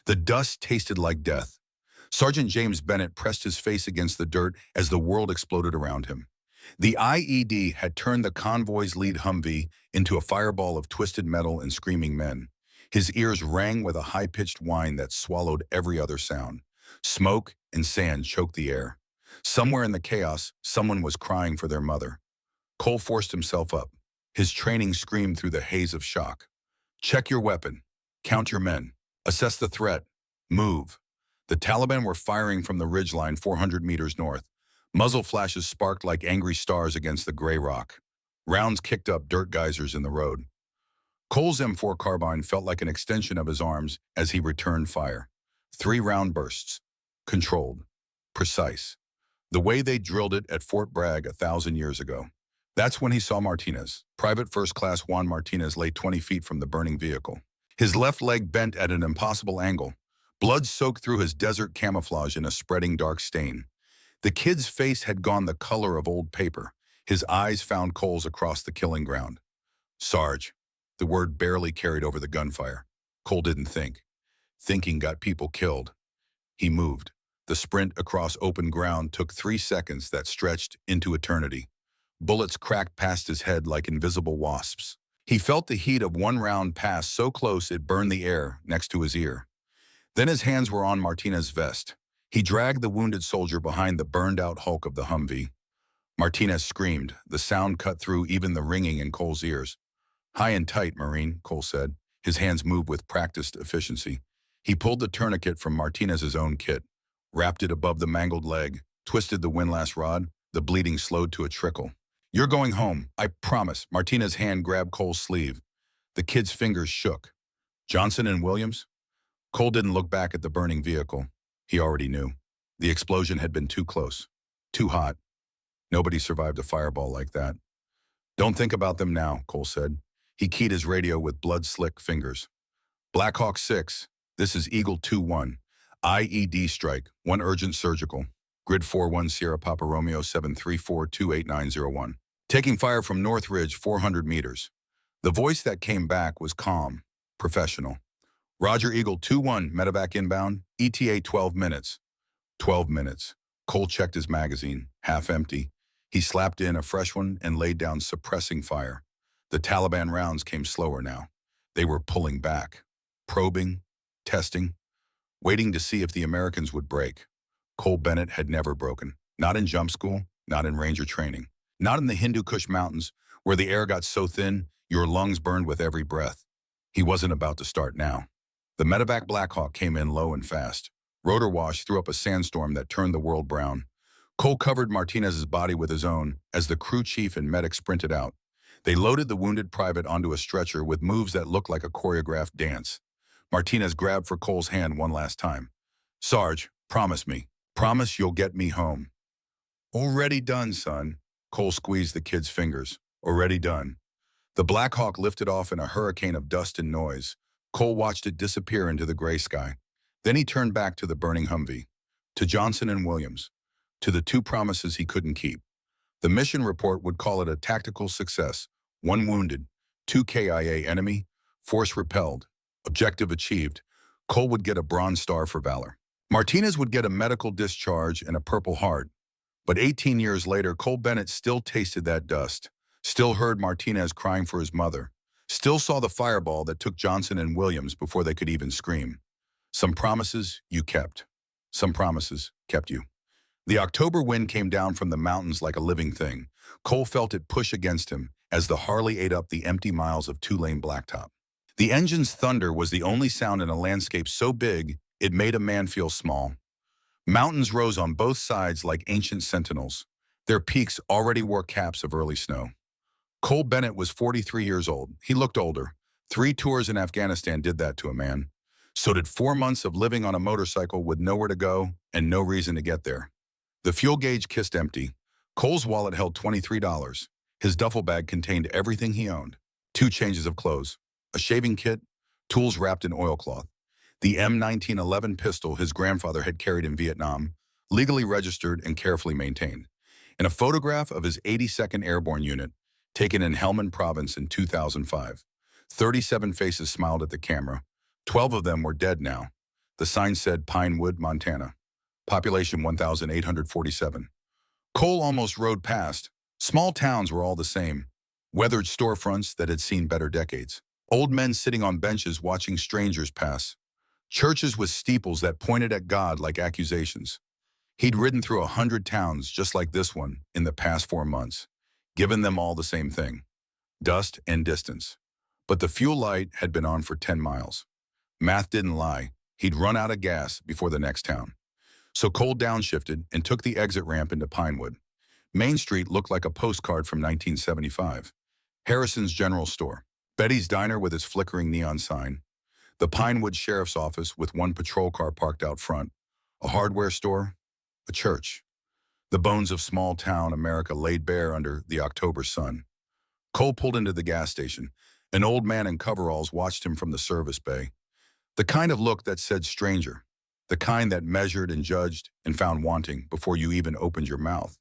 The dust tasted like death. Sergeant James Bennett pressed his face against the dirt as the world exploded around him. The IED had turned the convoy's lead Humvee into a fireball of twisted metal and screaming men. His ears rang with a high-pitched whine that swallowed every other sound. Smoke and sand choked the air. Somewhere in the chaos, someone was crying for their mother. Cole forced himself up. His training screamed through the haze of shock. Check your weapon. Count your men. Assess the threat. Move. The Taliban were firing from the ridgeline 400 meters north. Muzzle flashes sparked like angry stars against the gray rock. Rounds kicked up dirt geysers in the road. Cole's M4 carbine felt like an extension of his arms as he returned fire. 3 round bursts. Controlled. Precise. The way they drilled it at Fort Bragg 1,000 years ago. That's when he saw Martinez. Private First Class Juan Martinez lay 20 feet from the burning vehicle. His left leg bent at an impossible angle. Blood soaked through his desert camouflage in a spreading dark stain. The kid's face had gone the color of old paper. His eyes found Cole's across the killing ground. Sarge. The word barely carried over the gunfire. Cole didn't think. Thinking got people killed. He moved. The sprint across open ground took 3 seconds that stretched into eternity. Bullets cracked past his head like invisible wasps. He felt the heat of one round pass so close it burned the air next to his ear. Then his hands were on Martinez's vest. He dragged the wounded soldier behind the burned-out hulk of the Humvee. Martinez screamed. The sound cut through even the ringing in Cole's ears. High and tight, Marine, Cole said. His hands moved with practiced efficiency. He pulled the tourniquet from Martinez's own kit, wrapped it above the mangled leg, twisted the windlass rod. The bleeding slowed to a trickle. You're going home, I promise. Martinez's hand grabbed Cole's sleeve. The kid's fingers shook. Johnson and Williams? Cole didn't look back at the burning vehicle. He already knew. The explosion had been too close. Too hot. Nobody survived a fireball like that. Don't think about them now, Cole said. He keyed his radio with blood-slick fingers. Black Hawk 6, this is Eagle 2-1. IED strike, 1 urgent surgical. Grid 4-1 Sierra Papa Romeo 734-28901. Taking fire from North Ridge 400 meters. The voice that came back was calm, professional. Roger Eagle 2-1, medevac inbound, ETA 12 minutes. 12 minutes. Cole checked his magazine, half empty. He slapped in a fresh one and laid down suppressing fire. The Taliban rounds came slower now. They were pulling back, probing, testing, waiting to see if the Americans would break. Cole Bennett had never broken. Not in jump school, not in ranger training. Not in the Hindu Kush Mountains, where the air got so thin, your lungs burned with every breath. He wasn't about to start now. The medevac Blackhawk came in low and fast. Rotor wash threw up a sandstorm that turned the world brown. Cole covered Martinez's body with his own as the crew chief and medic sprinted out. They loaded the wounded private onto a stretcher with moves that looked like a choreographed dance. Martinez grabbed for Cole's hand one last time. Sarge, promise me. Promise you'll get me home. Already done, son. Cole squeezed the kid's fingers. Already done. The Black Hawk lifted off in a hurricane of dust and noise. Cole watched it disappear into the gray sky. Then he turned back to the burning Humvee, to Johnson and Williams, to the 2 promises he couldn't keep. The mission report would call it a tactical success. 1 wounded, 2 KIA enemy, force repelled, objective achieved. Cole would get a Bronze Star for valor. Martinez would get a medical discharge and a Purple Heart. But 18 years later, Cole Bennett still tasted that dust, still heard Martinez crying for his mother, still saw the fireball that took Johnson and Williams before they could even scream. Some promises you kept. Some promises kept you. The October wind came down from the mountains like a living thing. Cole felt it push against him as the Harley ate up the empty miles of 2-lane blacktop. The engine's thunder was the only sound in a landscape so big it made a man feel small. Mountains rose on both sides like ancient sentinels. Their peaks already wore caps of early snow. Cole Bennett was 43 years old. He looked older. 3 tours in Afghanistan did that to a man. So did 4 months of living on a motorcycle with nowhere to go and no reason to get there. The fuel gauge kissed empty. Cole's wallet held $23. His duffel bag contained everything he owned. 2 changes of clothes, a shaving kit, tools wrapped in oilcloth, the M1911 pistol his grandfather had carried in Vietnam, legally registered and carefully maintained, and a photograph of his 82nd Airborne Unit, taken in Helmand Province in 2005. 37 faces smiled at the camera. 12 of them were dead now. The sign said Pinewood, Montana. Population 1,847. Cole almost rode past. Small towns were all the same. Weathered storefronts that had seen better decades. Old men sitting on benches watching strangers pass. Churches with steeples that pointed at God like accusations. He'd ridden through 100 towns just like this one in the past 4 months, given them all the same thing: dust and distance. But the fuel light had been on for 10 miles. Math didn't lie. He'd run out of gas before the next town. So Cole downshifted and took the exit ramp into Pinewood. Main Street looked like a postcard from 1975. Harrison's General Store. Betty's Diner with its flickering neon sign. The Pinewood Sheriff's Office with one patrol car parked out front. A hardware store. A church. The bones of small-town America laid bare under the October sun. Cole pulled into the gas station. An old man in coveralls watched him from the service bay. The kind of look that said stranger. The kind that measured and judged and found wanting before you even opened your mouth.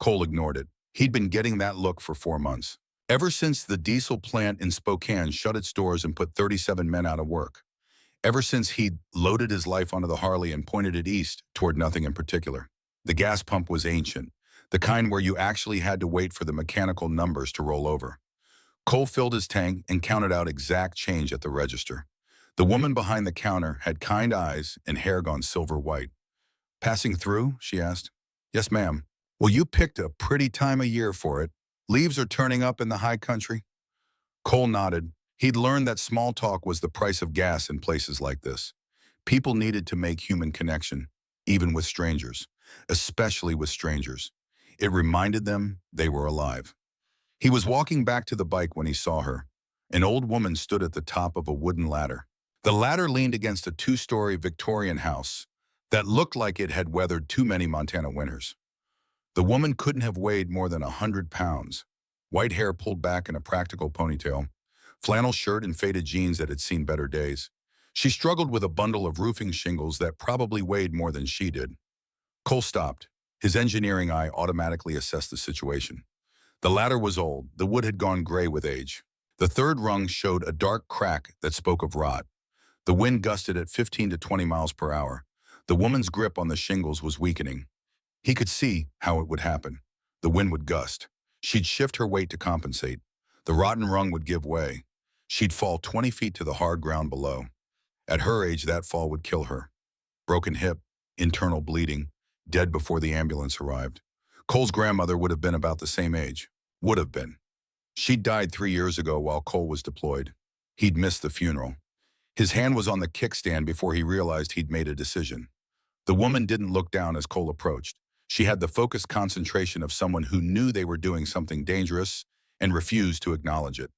Cole ignored it. He'd been getting that look for 4 months. Ever since the diesel plant in Spokane shut its doors and put 37 men out of work. Ever since he'd loaded his life onto the Harley and pointed it east toward nothing in particular. The gas pump was ancient, the kind where you actually had to wait for the mechanical numbers to roll over. Cole filled his tank and counted out exact change at the register. The woman behind the counter had kind eyes and hair gone silver white. "Passing through?" she asked. "Yes, ma'am." "Well, you picked a pretty time of year for it. Leaves are turning up in the high country." Cole nodded. He'd learned that small talk was the price of gas in places like this. People needed to make human connection, even with strangers, especially with strangers. It reminded them they were alive. He was walking back to the bike when he saw her. An old woman stood at the top of a wooden ladder. The ladder leaned against a 2-story Victorian house that looked like it had weathered too many Montana winters. The woman couldn't have weighed more than 100 pounds. White hair pulled back in a practical ponytail, flannel shirt and faded jeans that had seen better days. She struggled with a bundle of roofing shingles that probably weighed more than she did. Cole stopped. His engineering eye automatically assessed the situation. The ladder was old. The wood had gone gray with age. The third rung showed a dark crack that spoke of rot. The wind gusted at 15 to 20 miles per hour. The woman's grip on the shingles was weakening. He could see how it would happen. The wind would gust. She'd shift her weight to compensate. The rotten rung would give way. She'd fall 20 feet to the hard ground below. At her age, that fall would kill her. Broken hip, internal bleeding, dead before the ambulance arrived. Cole's grandmother would have been about the same age. Would have been. She'd died 3 years ago while Cole was deployed. He'd missed the funeral. His hand was on the kickstand before he realized he'd made a decision. The woman didn't look down as Cole approached. She had the focused concentration of someone who knew they were doing something dangerous and refused to acknowledge it.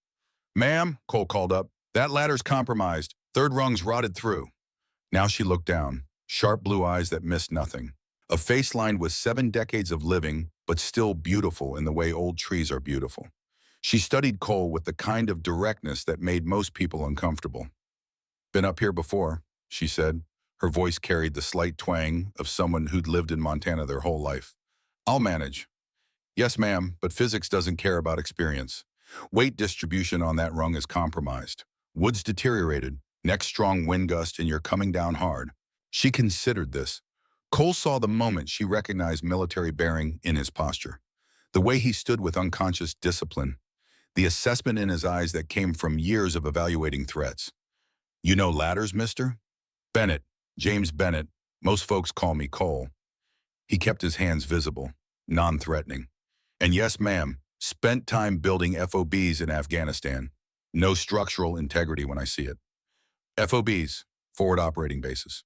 "Ma'am," Cole called up, "that ladder's compromised. Third rung's rotted through." Now she looked down, sharp blue eyes that missed nothing. A face lined with 7 decades of living, but still beautiful in the way old trees are beautiful. She studied Cole with the kind of directness that made most people uncomfortable. "Been up here before," she said. Her voice carried the slight twang of someone who'd lived in Montana their whole life. "I'll manage." "Yes, ma'am, but physics doesn't care about experience. Weight distribution on that rung is compromised. Wood's deteriorated, next strong wind gust, and you're coming down hard." She considered this. Cole saw the moment she recognized military bearing in his posture. The way he stood with unconscious discipline. The assessment in his eyes that came from years of evaluating threats. "You know ladders, mister?" "Bennett. James Bennett. Most folks call me Cole." He kept his hands visible, non-threatening. "And yes, ma'am, spent time building FOBs in Afghanistan. No structural integrity when I see it." "FOBs, forward operating bases."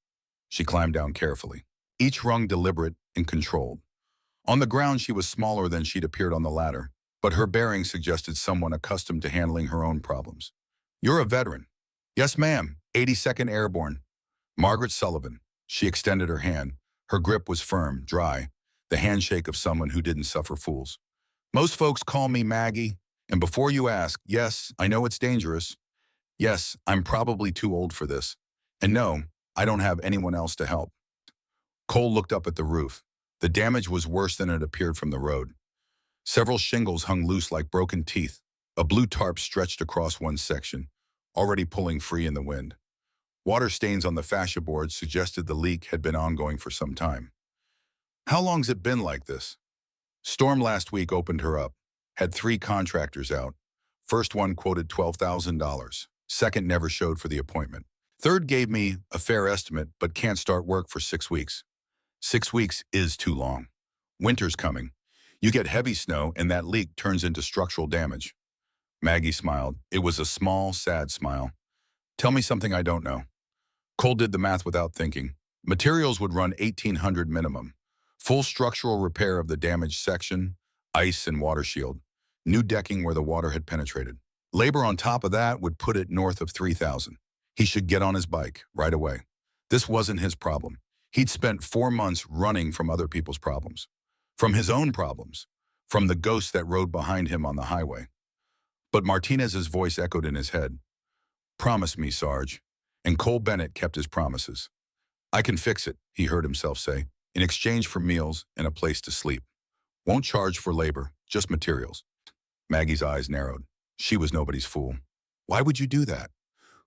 She climbed down carefully, each rung deliberate and controlled. On the ground, she was smaller than she'd appeared on the ladder, but her bearing suggested someone accustomed to handling her own problems. "You're a veteran." "Yes, ma'am, 82nd Airborne. Margaret Sullivan." She extended her hand. Her grip was firm, dry, the handshake of someone who didn't suffer fools. "Most folks call me Maggie, and before you ask, yes, I know it's dangerous. Yes, I'm probably too old for this. And no, I don't have anyone else to help." Cole looked up at the roof. The damage was worse than it appeared from the road. Several shingles hung loose like broken teeth. A blue tarp stretched across one section, already pulling free in the wind. Water stains on the fascia boards suggested the leak had been ongoing for some time. How long's it been like this? Storm last week opened her up. Had 3 contractors out. First one quoted $12,000. Second never showed for the appointment. Third gave me a fair estimate but can't start work for 6 weeks. 6 weeks is too long. Winter's coming. You get heavy snow and that leak turns into structural damage. Maggie smiled. It was a small, sad smile. Tell me something I don't know. Cole did the math without thinking. Materials would run $1,800 minimum. Full structural repair of the damaged section, ice and water shield. New decking where the water had penetrated. Labor on top of that would put it north of $3,000. He should get on his bike right away. This wasn't his problem. He'd spent 4 months running from other people's problems. From his own problems. From the ghosts that rode behind him on the highway. But Martinez's voice echoed in his head. Promise me, Sarge. And Cole Bennett kept his promises. I can fix it, he heard himself say, in exchange for meals and a place to sleep. Won't charge for labor, just materials. Maggie's eyes narrowed. She was nobody's fool. Why would you do that?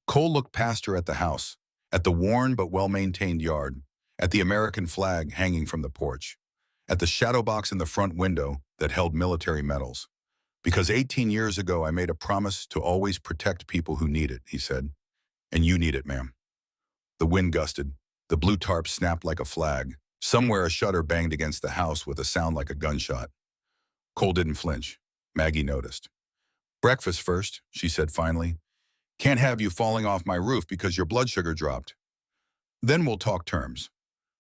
Cole looked past her at the house, at the worn but well-maintained yard, at the American flag hanging from the porch, at the shadow box in the front window that held military medals. Because 18 years ago I made a promise to always protect people who need it, he said. And you need it, ma'am. The wind gusted. The blue tarp snapped like a flag. Somewhere a shutter banged against the house with a sound like a gunshot. Cole didn't flinch. Maggie noticed. Breakfast first, she said finally. Can't have you falling off my roof because your blood sugar dropped. Then we'll talk terms.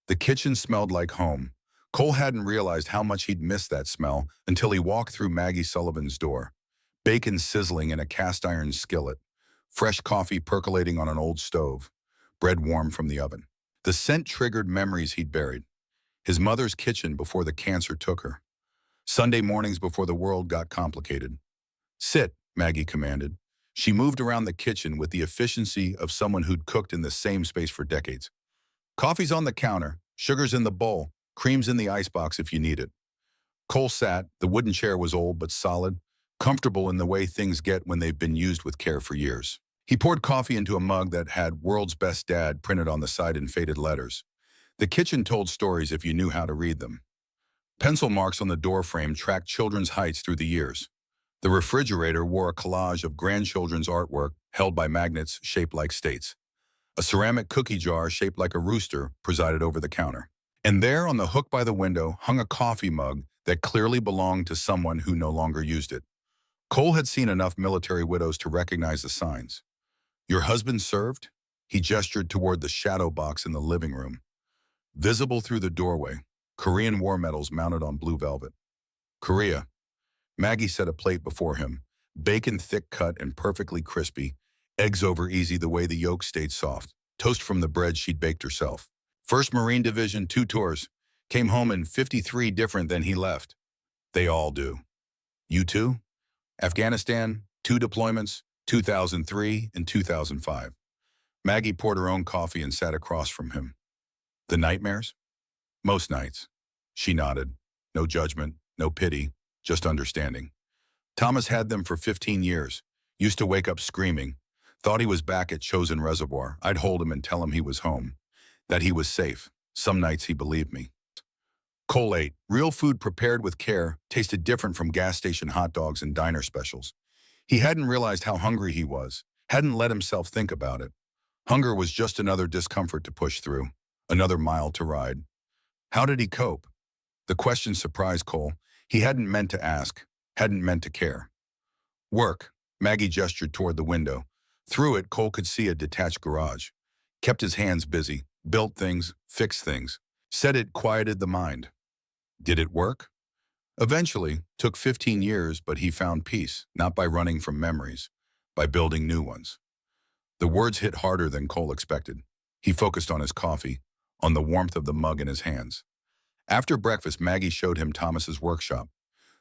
The kitchen smelled like home. Cole hadn't realized how much he'd missed that smell until he walked through Maggie Sullivan's door. Bacon sizzling in a cast iron skillet. Fresh coffee percolating on an old stove. Bread warm from the oven. The scent triggered memories he'd buried. His mother's kitchen before the cancer took her. Sunday mornings before the world got complicated. Sit, Maggie commanded. She moved around the kitchen with the efficiency of someone who'd cooked in the same space for decades. Coffee's on the counter, sugar's in the bowl, cream's in the icebox if you need it. Cole sat. The wooden chair was old but solid, comfortable in the way things get when they've been used with care for years. He poured coffee into a mug that had "World's Best Dad" printed on the side in faded letters. The kitchen told stories if you knew how to read them. Pencil marks on the doorframe tracked children's heights through the years. The refrigerator wore a collage of grandchildren's artwork held by magnets shaped like states. A ceramic cookie jar shaped like a rooster presided over the counter. And there on the hook by the window hung a coffee mug that clearly belonged to someone who no longer used it. Cole had seen enough military widows to recognize the signs. Your husband served? He gestured toward the shadow box in the living room. Visible through the doorway, Korean war medals mounted on blue velvet. Korea. Maggie set a plate before him, bacon thick cut and perfectly crispy, eggs over easy the way the yolk stayed soft, toast from the bread she'd baked herself. 1st Marine Division, 2 tours, came home in 53 different than he left. They all do. You too? Afghanistan, 2 deployments, 2003 and 2005. Maggie poured her own coffee and sat across from him. The nightmares? Most nights. She nodded. No judgment, no pity, just understanding. Thomas had them for 15 years. Used to wake up screaming. Thought he was back at Chosin Reservoir. I'd hold him and tell him he was home. That he was safe. Some nights he believed me. Cole ate. Real food prepared with care tasted different from gas station hot dogs and diner specials. He hadn't realized how hungry he was. Hadn't let himself think about it. Hunger was just another discomfort to push through. Another mile to ride. How did he cope? The question surprised Cole. He hadn't meant to ask. Hadn't meant to care. Work. Maggie gestured toward the window. Through it, Cole could see a detached garage. Kept his hands busy. Built things. Fixed things. Said it quieted the mind. Did it work? Eventually, took 15 years, but he found peace, not by running from memories, by building new ones. The words hit harder than Cole expected. He focused on his coffee, on the warmth of the mug in his hands. After breakfast, Maggie showed him Thomas's workshop.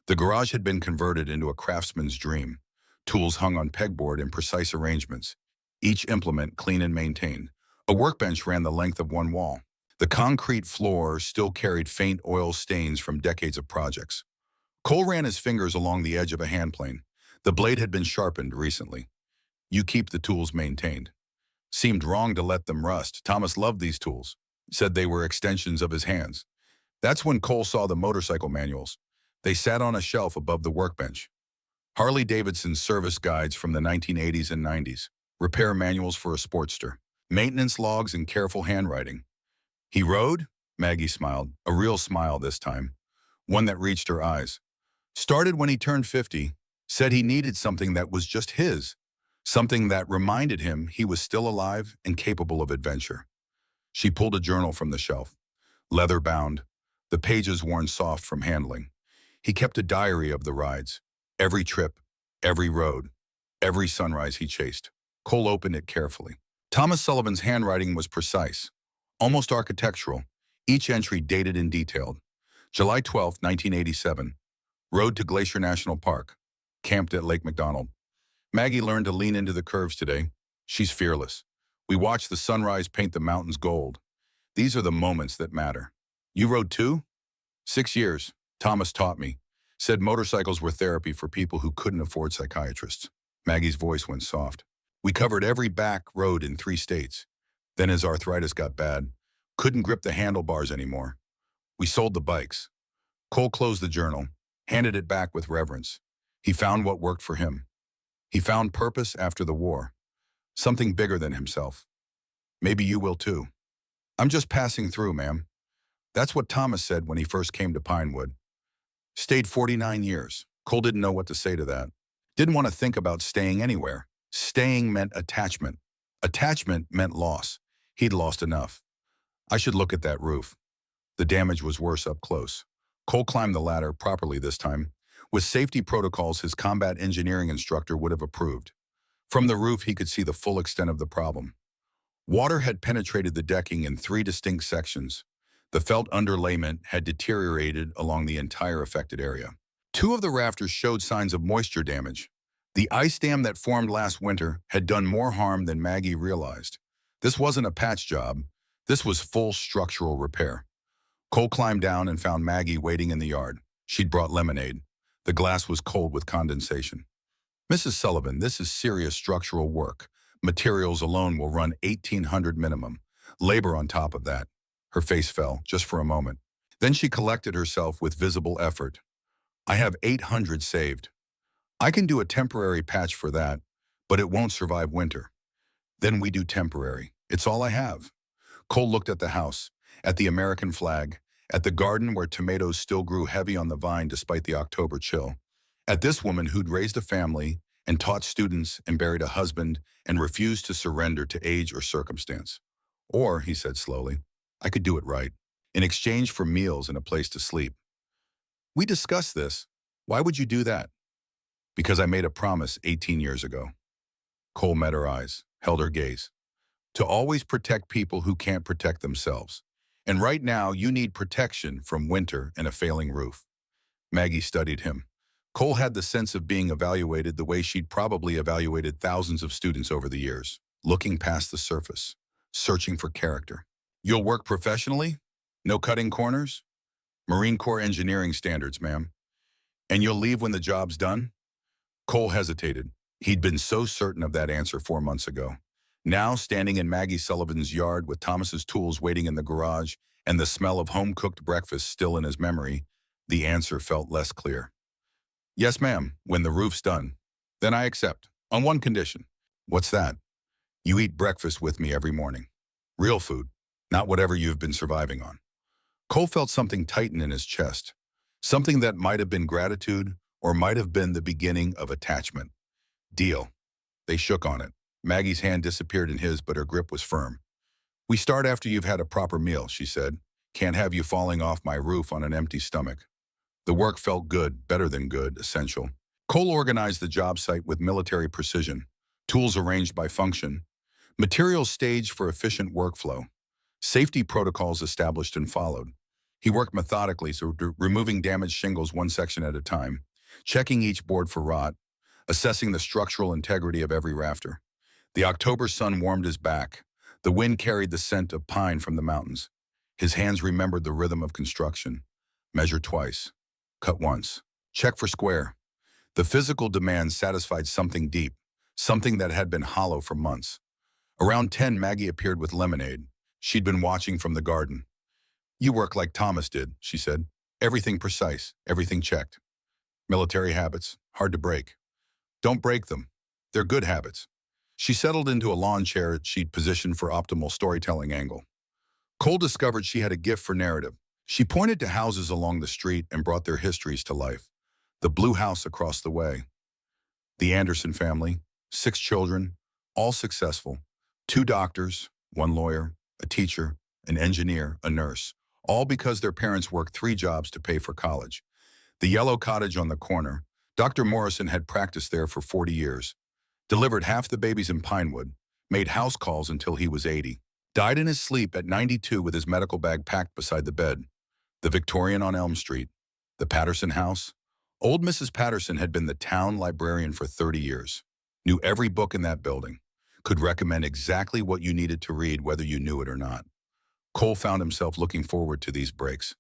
The garage had been converted into a craftsman's dream. Tools hung on pegboard in precise arrangements, each implement clean and maintained. A workbench ran the length of one wall. The concrete floor still carried faint oil stains from decades of projects. Cole ran his fingers along the edge of a handplane. The blade had been sharpened recently. You keep the tools maintained. Seemed wrong to let them rust. Thomas loved these tools, said they were extensions of his hands. That's when Cole saw the motorcycle manuals. They sat on a shelf above the workbench. Harley-Davidson's service guides from the 1980s and 90s, repair manuals for a Sportster, maintenance logs and careful handwriting. He rode? Maggie smiled, a real smile this time, one that reached her eyes. Started when he turned 50, said he needed something that was just his, something that reminded him he was still alive and capable of adventure. She pulled a journal from the shelf, leather-bound, the pages worn soft from handling. He kept a diary of the rides, every trip, every road, every sunrise he chased. Cole opened it carefully. Thomas Sullivan's handwriting was precise, almost architectural, each entry dated and detailed. July 12, 1987. Rode to Glacier National Park. Camped at Lake McDonald. Maggie learned to lean into the curves today. She's fearless. We watched the sunrise paint the mountains gold. These are the moments that matter. You rode too? 6 years. Thomas taught me. Said motorcycles were therapy for people who couldn't afford psychiatrists. Maggie's voice went soft. We covered every back road in 3 states. Then his arthritis got bad. Couldn't grip the handlebars anymore. We sold the bikes. Cole closed the journal, handed it back with reverence. He found what worked for him. He found purpose after the war. Something bigger than himself. Maybe you will too. I'm just passing through, ma'am. That's what Thomas said when he first came to Pinewood. Stayed 49 years. Cole didn't know what to say to that. Didn't want to think about staying anywhere. Staying meant attachment. Attachment meant loss. He'd lost enough. I should look at that roof. The damage was worse up close. Cole climbed the ladder properly this time, with safety protocols his combat engineering instructor would have approved. From the roof, he could see the full extent of the problem. Water had penetrated the decking in 3 distinct sections. The felt underlayment had deteriorated along the entire affected area. 2 of the rafters showed signs of moisture damage. The ice dam that formed last winter had done more harm than Maggie realized. This wasn't a patch job. This was full structural repair. Cole climbed down and found Maggie waiting in the yard. She'd brought lemonade. The glass was cold with condensation. Mrs. Sullivan, this is serious structural work. Materials alone will run $1,800 minimum. Labor on top of that. Her face fell, just for a moment. Then she collected herself with visible effort. I have 800 saved. I can do a temporary patch for that, but it won't survive winter. Then we do temporary. It's all I have. Cole looked at the house, at the American flag, at the garden where tomatoes still grew heavy on the vine despite the October chill, at this woman who'd raised a family and taught students and buried a husband and refused to surrender to age or circumstance. Or, he said slowly, I could do it right, in exchange for meals and a place to sleep. We discussed this. Why would you do that? Because I made a promise 18 years ago. Cole met her eyes, held her gaze. To always protect people who can't protect themselves. And right now, you need protection from winter and a failing roof. Maggie studied him. Cole had the sense of being evaluated the way she'd probably evaluated thousands of students over the years, looking past the surface, searching for character. You'll work professionally? No cutting corners? Marine Corps engineering standards, ma'am. And you'll leave when the job's done? Cole hesitated. He'd been so certain of that answer 4 months ago. Now, standing in Maggie Sullivan's yard with Thomas's tools waiting in the garage and the smell of home-cooked breakfast still in his memory, the answer felt less clear. Yes, ma'am, when the roof's done. Then I accept, on one condition. What's that? You eat breakfast with me every morning. Real food, not whatever you've been surviving on. Cole felt something tighten in his chest, something that might have been gratitude or might have been the beginning of attachment. Deal. They shook on it. Maggie's hand disappeared in his, but her grip was firm. We start after you've had a proper meal, she said. Can't have you falling off my roof on an empty stomach. The work felt good, better than good, essential. Cole organized the job site with military precision, tools arranged by function, materials staged for efficient workflow, safety protocols established and followed. He worked methodically, so removing damaged shingles one section at a time, checking each board for rot, assessing the structural integrity of every rafter. The October sun warmed his back. The wind carried the scent of pine from the mountains. His hands remembered the rhythm of construction. Measure twice. Cut once. Check for square. The physical demand satisfied something deep, something that had been hollow for months. Around 10, Maggie appeared with lemonade. She'd been watching from the garden. "You work like Thomas did," she said. "Everything precise, everything checked. Military habits, hard to break. Don't break them. They're good habits." She settled into a lawn chair she'd positioned for optimal storytelling angle. Cole discovered she had a gift for narrative. She pointed to houses along the street and brought their histories to life. The blue house across the way. The Anderson family, 6 children, all successful. 2 doctors, 1 lawyer, a teacher, an engineer, a nurse, all because their parents worked 3 jobs to pay for college. The yellow cottage on the corner. Dr. Morrison had practiced there for 40 years, delivered half the babies in Pinewood, made house calls until he was 80, died in his sleep at 92 with his medical bag packed beside the bed. The Victorian on Elm Street. The Patterson house. Old Mrs. Patterson had been the town librarian for 30 years, knew every book in that building, could recommend exactly what you needed to read whether you knew it or not. Cole found himself looking forward to these breaks,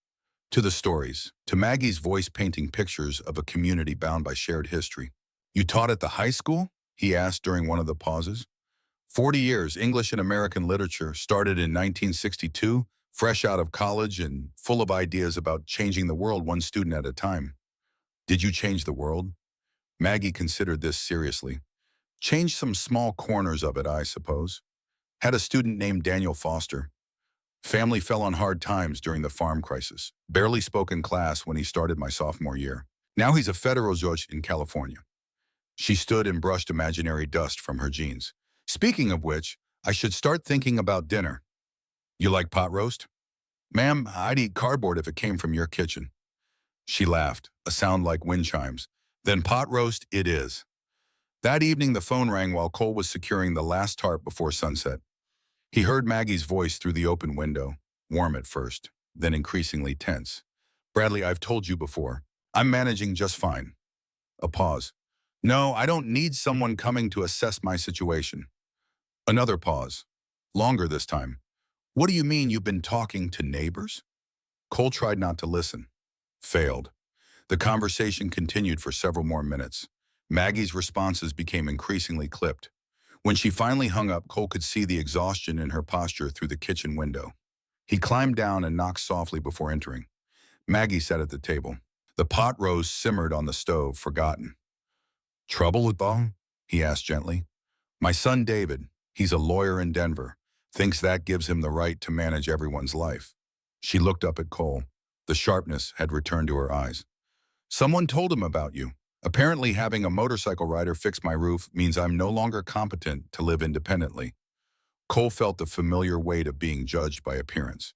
to the stories, to Maggie's voice painting pictures of a community bound by shared history. "You taught at the high school?" he asked during one of the pauses. 40 years, English and American literature, started in 1962, fresh out of college and full of ideas about changing the world one student at a time. "Did you change the world?" Maggie considered this seriously. "Changed some small corners of it, I suppose. Had a student named Daniel Foster. Family fell on hard times during the farm crisis. Barely spoke in class when he started my sophomore year. Now he's a federal judge in California." She stood and brushed imaginary dust from her jeans. "Speaking of which, I should start thinking about dinner. You like pot roast?" "Ma'am, I'd eat cardboard if it came from your kitchen." She laughed, a sound like wind chimes. "Then pot roast it is." That evening the phone rang while Cole was securing the last tarp before sunset. He heard Maggie's voice through the open window, warm at first, then increasingly tense. "Bradley, I've told you before. I'm managing just fine." A pause. "No, I don't need someone coming to assess my situation." Another pause. Longer this time. "What do you mean you've been talking to neighbors?" Cole tried not to listen. Failed. The conversation continued for several more minutes. Maggie's responses became increasingly clipped. When she finally hung up, Cole could see the exhaustion in her posture through the kitchen window. He climbed down and knocked softly before entering. Maggie sat at the table. The pot roast simmered on the stove, forgotten. "Trouble with Bo?" he asked gently. "My son David, he's a lawyer in Denver, thinks that gives him the right to manage everyone's life." She looked up at Cole. The sharpness had returned to her eyes. "Someone told him about you. Apparently having a motorcycle rider fix my roof means I'm no longer competent to live independently." Cole felt the familiar weight of being judged by appearance.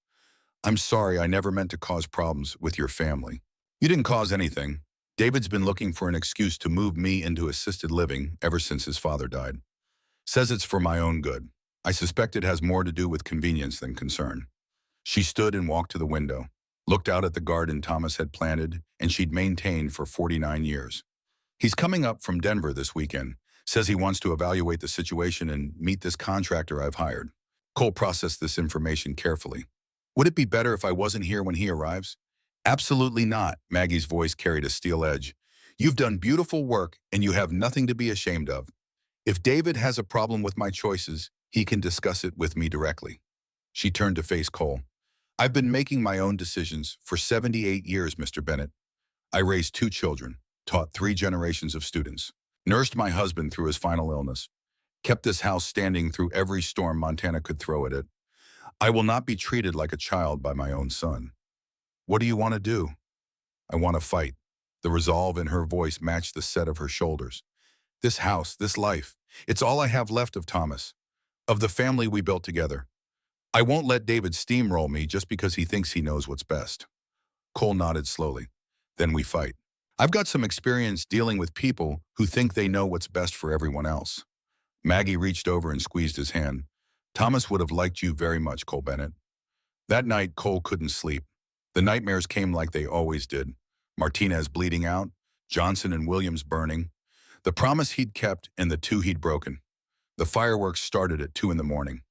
"I'm sorry, I never meant to cause problems with your family." "You didn't cause anything. David's been looking for an excuse to move me into assisted living ever since his father died. Says it's for my own good. I suspect it has more to do with convenience than concern." She stood and walked to the window, looked out at the garden Thomas had planted and she'd maintained for 49 years. "He's coming up from Denver this weekend. Says he wants to evaluate the situation and meet this contractor I've hired." Cole processed this information carefully. "Would it be better if I wasn't here when he arrives?" "Absolutely not." Maggie's voice carried a steel edge. "You've done beautiful work and you have nothing to be ashamed of. If David has a problem with my choices, he can discuss it with me directly." She turned to face Cole. "I've been making my own decisions for 78 years, Mr. Bennett. I raised 2 children, taught 3 generations of students, nursed my husband through his final illness, kept this house standing through every storm Montana could throw at it. I will not be treated like a child by my own son." "What do you want to do?" "I want to fight." The resolve in her voice matched the set of her shoulders. "This house, this life, it's all I have left of Thomas, of the family we built together. I won't let David steamroll me just because he thinks he knows what's best." Cole nodded slowly. "Then we fight. I've got some experience dealing with people who think they know what's best for everyone else." Maggie reached over and squeezed his hand. "Thomas would have liked you very much, Cole Bennett." That night, Cole couldn't sleep. The nightmares came like they always did. Martinez bleeding out, Johnson and Williams burning, the promise he'd kept and the 2 he'd broken. The fireworks started at 2 in the morning.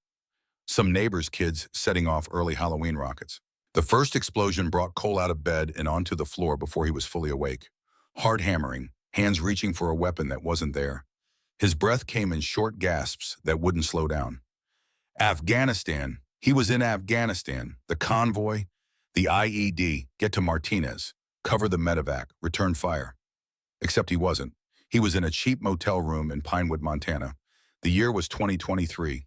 Some neighbors' kids setting off early Halloween rockets. The first explosion brought Cole out of bed and onto the floor before he was fully awake. Hard hammering, hands reaching for a weapon that wasn't there. His breath came in short gasps that wouldn't slow down. Afghanistan. He was in Afghanistan. The convoy, the IED, get to Martinez, cover the medevac, return fire. Except he wasn't. He was in a cheap motel room in Pinewood, Montana. The year was 2023.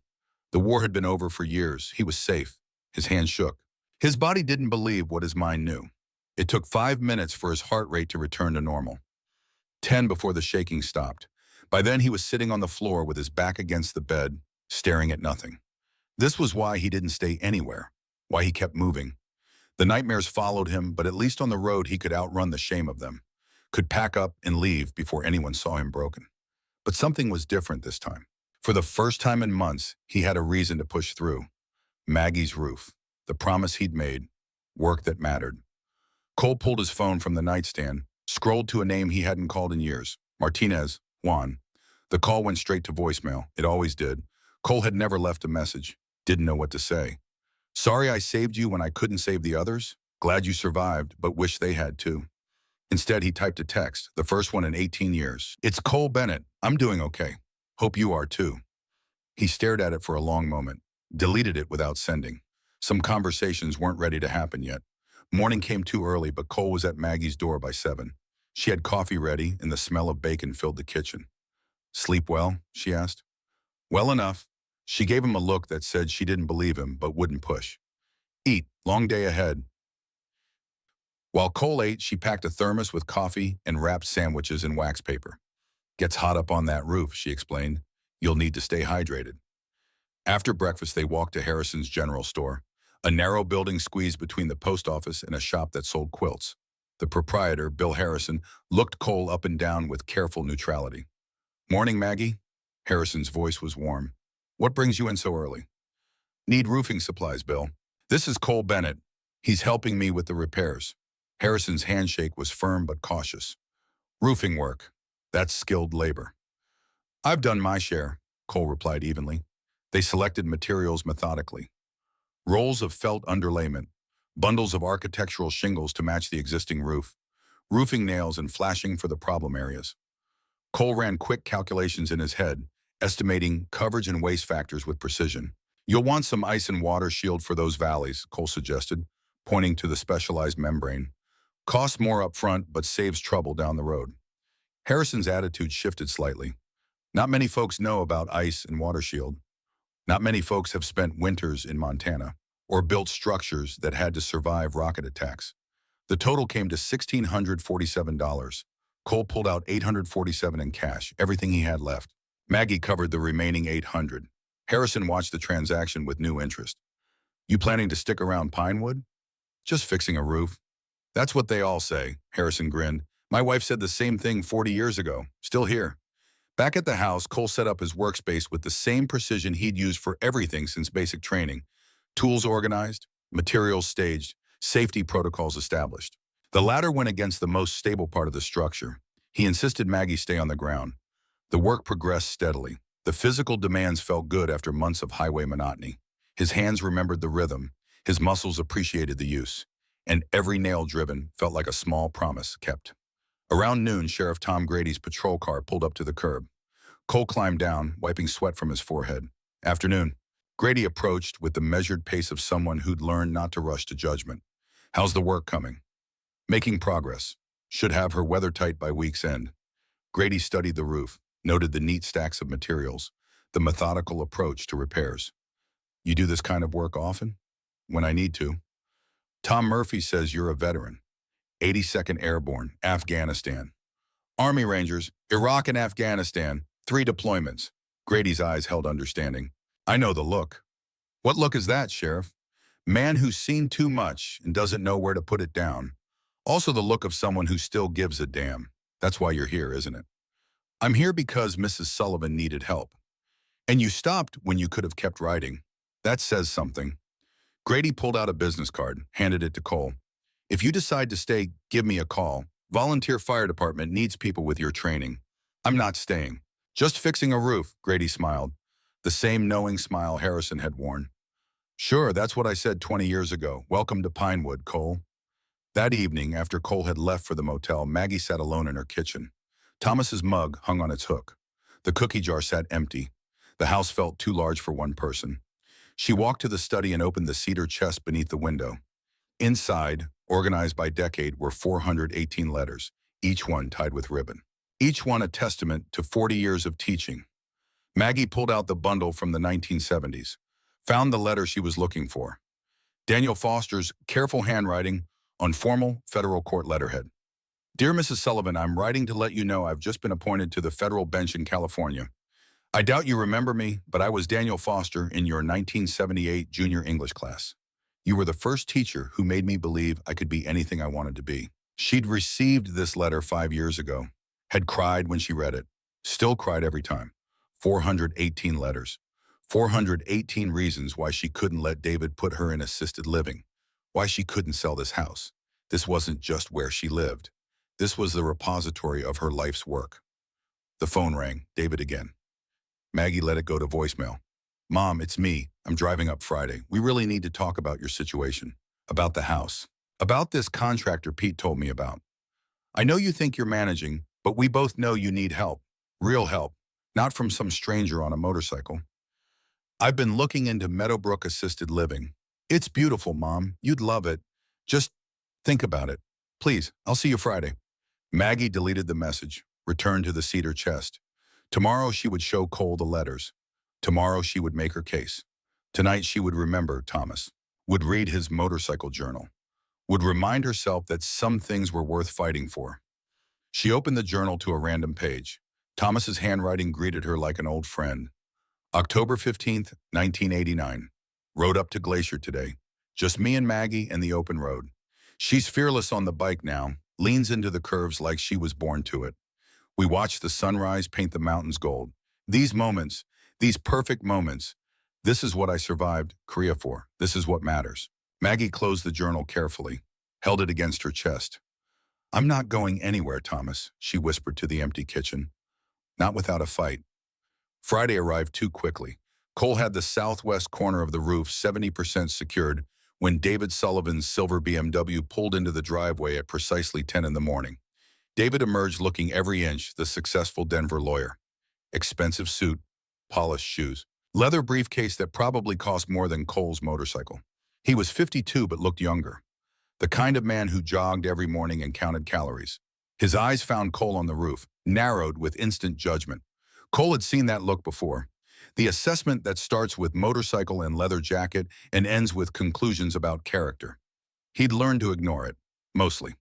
The war had been over for years. He was safe. His hands shook. His body didn't believe what his mind knew. It took 5 minutes for his heart rate to return to normal. 10 before the shaking stopped. By then he was sitting on the floor with his back against the bed, staring at nothing. This was why he didn't stay anywhere, why he kept moving. The nightmares followed him, but at least on the road he could outrun the shame of them, could pack up and leave before anyone saw him broken. But something was different this time. For the first time in months, he had a reason to push through. Maggie's roof, the promise he'd made, work that mattered. Cole pulled his phone from the nightstand, scrolled to a name he hadn't called in years. Martinez, Juan. The call went straight to voicemail. It always did. Cole had never left a message. Didn't know what to say. Sorry I saved you when I couldn't save the others. Glad you survived, but wish they had too. Instead, he typed a text, the first one in 18 years. It's Cole Bennett. I'm doing okay. Hope you are too. He stared at it for a long moment, deleted it without sending. Some conversations weren't ready to happen yet. Morning came too early, but Cole was at Maggie's door by 7. She had coffee ready, and the smell of bacon filled the kitchen. Sleep well? She asked. Well enough. She gave him a look that said she didn't believe him, but wouldn't push. Eat. Long day ahead. While Cole ate, she packed a thermos with coffee and wrapped sandwiches in wax paper. Gets hot up on that roof, she explained. You'll need to stay hydrated. After breakfast, they walked to Harrison's General Store, a narrow building squeezed between the post office and a shop that sold quilts. The proprietor, Bill Harrison, looked Cole up and down with careful neutrality. Morning, Maggie? Harrison's voice was warm. What brings you in so early? Need roofing supplies, Bill. This is Cole Bennett. He's helping me with the repairs. Harrison's handshake was firm but cautious. Roofing work. That's skilled labor. I've done my share, Cole replied evenly. They selected materials methodically. Rolls of felt underlayment, bundles of architectural shingles to match the existing roof, roofing nails and flashing for the problem areas. Cole ran quick calculations in his head, estimating coverage and waste factors with precision. You'll want some ice and water shield for those valleys, Cole suggested, pointing to the specialized membrane. Costs more up front, but saves trouble down the road. Harrison's attitude shifted slightly. Not many folks know about ice and water shield. Not many folks have spent winters in Montana or built structures that had to survive rocket attacks. The total came to $1,647. Cole pulled out $847 in cash, everything he had left. Maggie covered the remaining $800. Harrison watched the transaction with new interest. You planning to stick around Pinewood? Just fixing a roof. That's what they all say, Harrison grinned. My wife said the same thing 40 years ago. Still here. Back at the house, Cole set up his workspace with the same precision he'd used for everything since basic training. Tools organized, materials staged, safety protocols established. The latter went against the most stable part of the structure. He insisted Maggie stay on the ground. The work progressed steadily. The physical demands felt good after months of highway monotony. His hands remembered the rhythm. His muscles appreciated the use. And every nail driven felt like a small promise kept. Around noon, Sheriff Tom Grady's patrol car pulled up to the curb. Cole climbed down, wiping sweat from his forehead. Afternoon. Grady approached with the measured pace of someone who'd learned not to rush to judgment. How's the work coming? Making progress. Should have her weather-tight by week's end. Grady studied the roof, noted the neat stacks of materials, the methodical approach to repairs. You do this kind of work often? When I need to. Tom Murphy says you're a veteran. 82nd Airborne, Afghanistan. Army Rangers, Iraq and Afghanistan, 3 deployments. Grady's eyes held understanding. I know the look. What look is that, Sheriff? Man who's seen too much and doesn't know where to put it down. Also the look of someone who still gives a damn. That's why you're here, isn't it? I'm here because Mrs. Sullivan needed help. And you stopped when you could have kept writing. That says something. Grady pulled out a business card, handed it to Cole. If you decide to stay, give me a call. Volunteer fire department needs people with your training. I'm not staying. Just fixing a roof, Grady smiled. The same knowing smile Harrison had worn. Sure, that's what I said 20 years ago. Welcome to Pinewood, Cole. That evening, after Cole had left for the motel, Maggie sat alone in her kitchen. Thomas's mug hung on its hook. The cookie jar sat empty. The house felt too large for one person. She walked to the study and opened the cedar chest beneath the window. Inside, organized by decade, were 418 letters, each one tied with ribbon. Each one a testament to 40 years of teaching. Maggie pulled out the bundle from the 1970s, found the letter she was looking for. Daniel Foster's careful handwriting on formal federal court letterhead. Dear Mrs. Sullivan, I'm writing to let you know I've just been appointed to the federal bench in California. I doubt you remember me, but I was Daniel Foster in your 1978 junior English class. You were the first teacher who made me believe I could be anything I wanted to be. She'd received this letter 5 years ago, had cried when she read it, still cried every time. 418 letters. 418 reasons why she couldn't let David put her in assisted living, why she couldn't sell this house. This wasn't just where she lived. This was the repository of her life's work. The phone rang, David again. Maggie let it go to voicemail. Mom, it's me. I'm driving up Friday. We really need to talk about your situation, about the house, about this contractor Pete told me about. I know you think you're managing, but we both know you need help, real help, not from some stranger on a motorcycle. I've been looking into Meadowbrook Assisted Living. It's beautiful, Mom. You'd love it. Just think about it. Please, I'll see you Friday. Maggie deleted the message, returned to the cedar chest. Tomorrow she would show Cole the letters. Tomorrow she would make her case. Tonight she would remember Thomas, would read his motorcycle journal, would remind herself that some things were worth fighting for. She opened the journal to a random page. Thomas's handwriting greeted her like an old friend. October 15th, 1989. Rode up to Glacier today. Just me and Maggie and the open road. She's fearless on the bike now, leans into the curves like she was born to it. We watch the sunrise paint the mountains gold. These moments, these perfect moments, this is what I survived Korea for. This is what matters. Maggie closed the journal carefully, held it against her chest. I'm not going anywhere, Thomas, she whispered to the empty kitchen. Not without a fight. Friday arrived too quickly. Cole had the southwest corner of the roof 70% secured when David Sullivan's silver BMW pulled into the driveway at precisely 10 in the morning. David emerged looking every inch the successful Denver lawyer. Expensive suit, polished shoes, leather briefcase that probably cost more than Cole's motorcycle. He was 52 but looked younger. The kind of man who jogged every morning and counted calories. His eyes found Cole on the roof, narrowed with instant judgment. Cole had seen that look before. The assessment that starts with motorcycle and leather jacket and ends with conclusions about character. He'd learned to ignore it, mostly.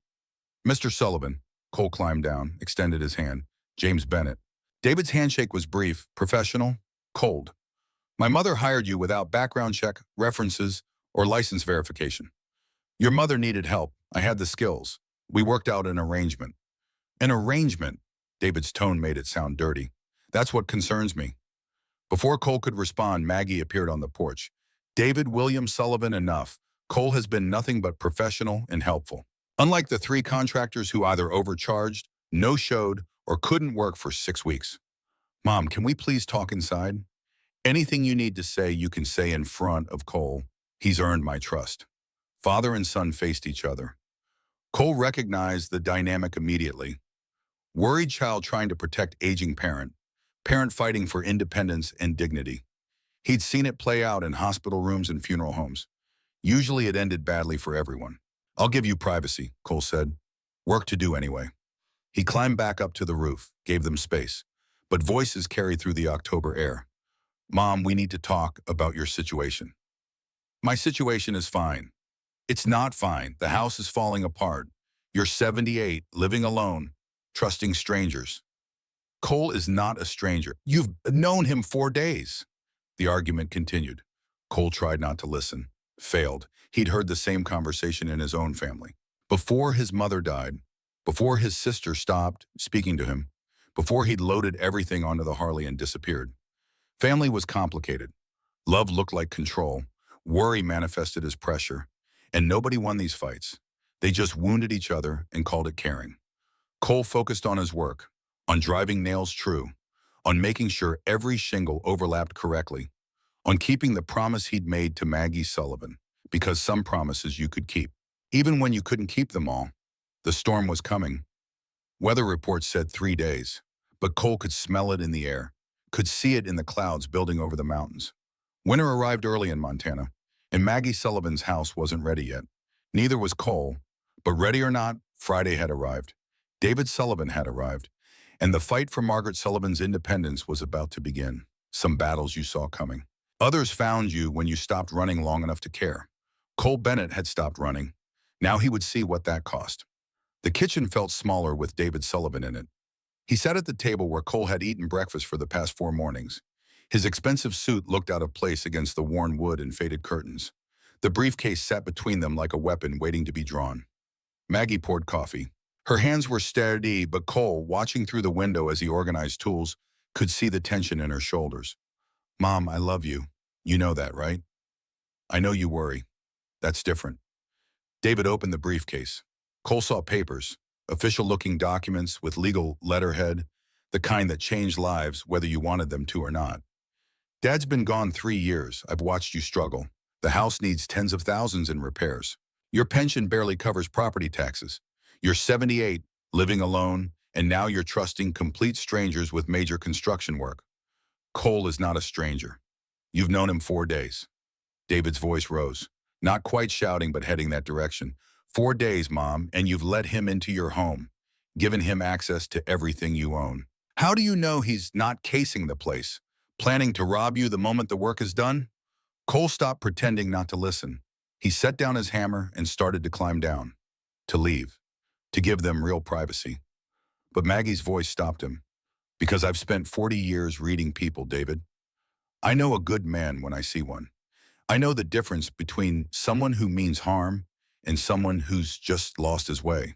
Mr. Sullivan, Cole climbed down, extended his hand. James Bennett. David's handshake was brief, professional, cold. My mother hired you without background check, references, or license verification. Your mother needed help. I had the skills. We worked out an arrangement. An arrangement? David's tone made it sound dirty. That's what concerns me. Before Cole could respond, Maggie appeared on the porch. David William Sullivan, enough. Cole has been nothing but professional and helpful. Unlike the 3 contractors who either overcharged, no-showed, or couldn't work for 6 weeks. Mom, can we please talk inside? Anything you need to say, you can say in front of Cole. He's earned my trust. Father and son faced each other. Cole recognized the dynamic immediately. Worried child trying to protect aging parent. Parent fighting for independence and dignity. He'd seen it play out in hospital rooms and funeral homes. Usually it ended badly for everyone. I'll give you privacy, Cole said. Work to do anyway. He climbed back up to the roof, gave them space. But voices carried through the October air. Mom, we need to talk about your situation. My situation is fine. It's not fine. The house is falling apart. You're 78, living alone, trusting strangers. Cole is not a stranger. You've known him 4 days. The argument continued. Cole tried not to listen. Failed. He'd heard the same conversation in his own family. Before his mother died, before his sister stopped speaking to him, before he'd loaded everything onto the Harley and disappeared. Family was complicated. Love looked like control. Worry manifested as pressure. And nobody won these fights. They just wounded each other and called it caring. Cole focused on his work, on driving nails true, on making sure every shingle overlapped correctly, on keeping the promise he'd made to Maggie Sullivan, because some promises you could keep. Even when you couldn't keep them all, the storm was coming. Weather reports said 3 days, but Cole could smell it in the air, could see it in the clouds building over the mountains. Winter arrived early in Montana, and Maggie Sullivan's house wasn't ready yet. Neither was Cole, but ready or not, Friday had arrived. David Sullivan had arrived, and the fight for Margaret Sullivan's independence was about to begin. Some battles you saw coming. Others found you when you stopped running long enough to care. Cole Bennett had stopped running. Now he would see what that cost. The kitchen felt smaller with David Sullivan in it. He sat at the table where Cole had eaten breakfast for the past 4 mornings. His expensive suit looked out of place against the worn wood and faded curtains. The briefcase sat between them like a weapon waiting to be drawn. Maggie poured coffee. Her hands were steady, but Cole, watching through the window as he organized tools, could see the tension in her shoulders. "Mom, I love you. You know that, right?" "I know you worry. That's different." David opened the briefcase. Cole saw papers, official-looking documents with legal letterhead, the kind that changed lives whether you wanted them to or not. "Dad's been gone 3 years. I've watched you struggle. The house needs tens of thousands in repairs. Your pension barely covers property taxes. You're 78, living alone, and now you're trusting complete strangers with major construction work." "Cole is not a stranger. You've known him 4 days. David's voice rose, not quite shouting but heading that direction. 4 days, Mom, and you've let him into your home, given him access to everything you own. How do you know he's not casing the place, planning to rob you the moment the work is done?" Cole stopped pretending not to listen. He set down his hammer and started to climb down, to leave, to give them real privacy. But Maggie's voice stopped him. "Because I've spent 40 years reading people, David. I know a good man when I see one. I know the difference between someone who means harm and someone who's just lost his way."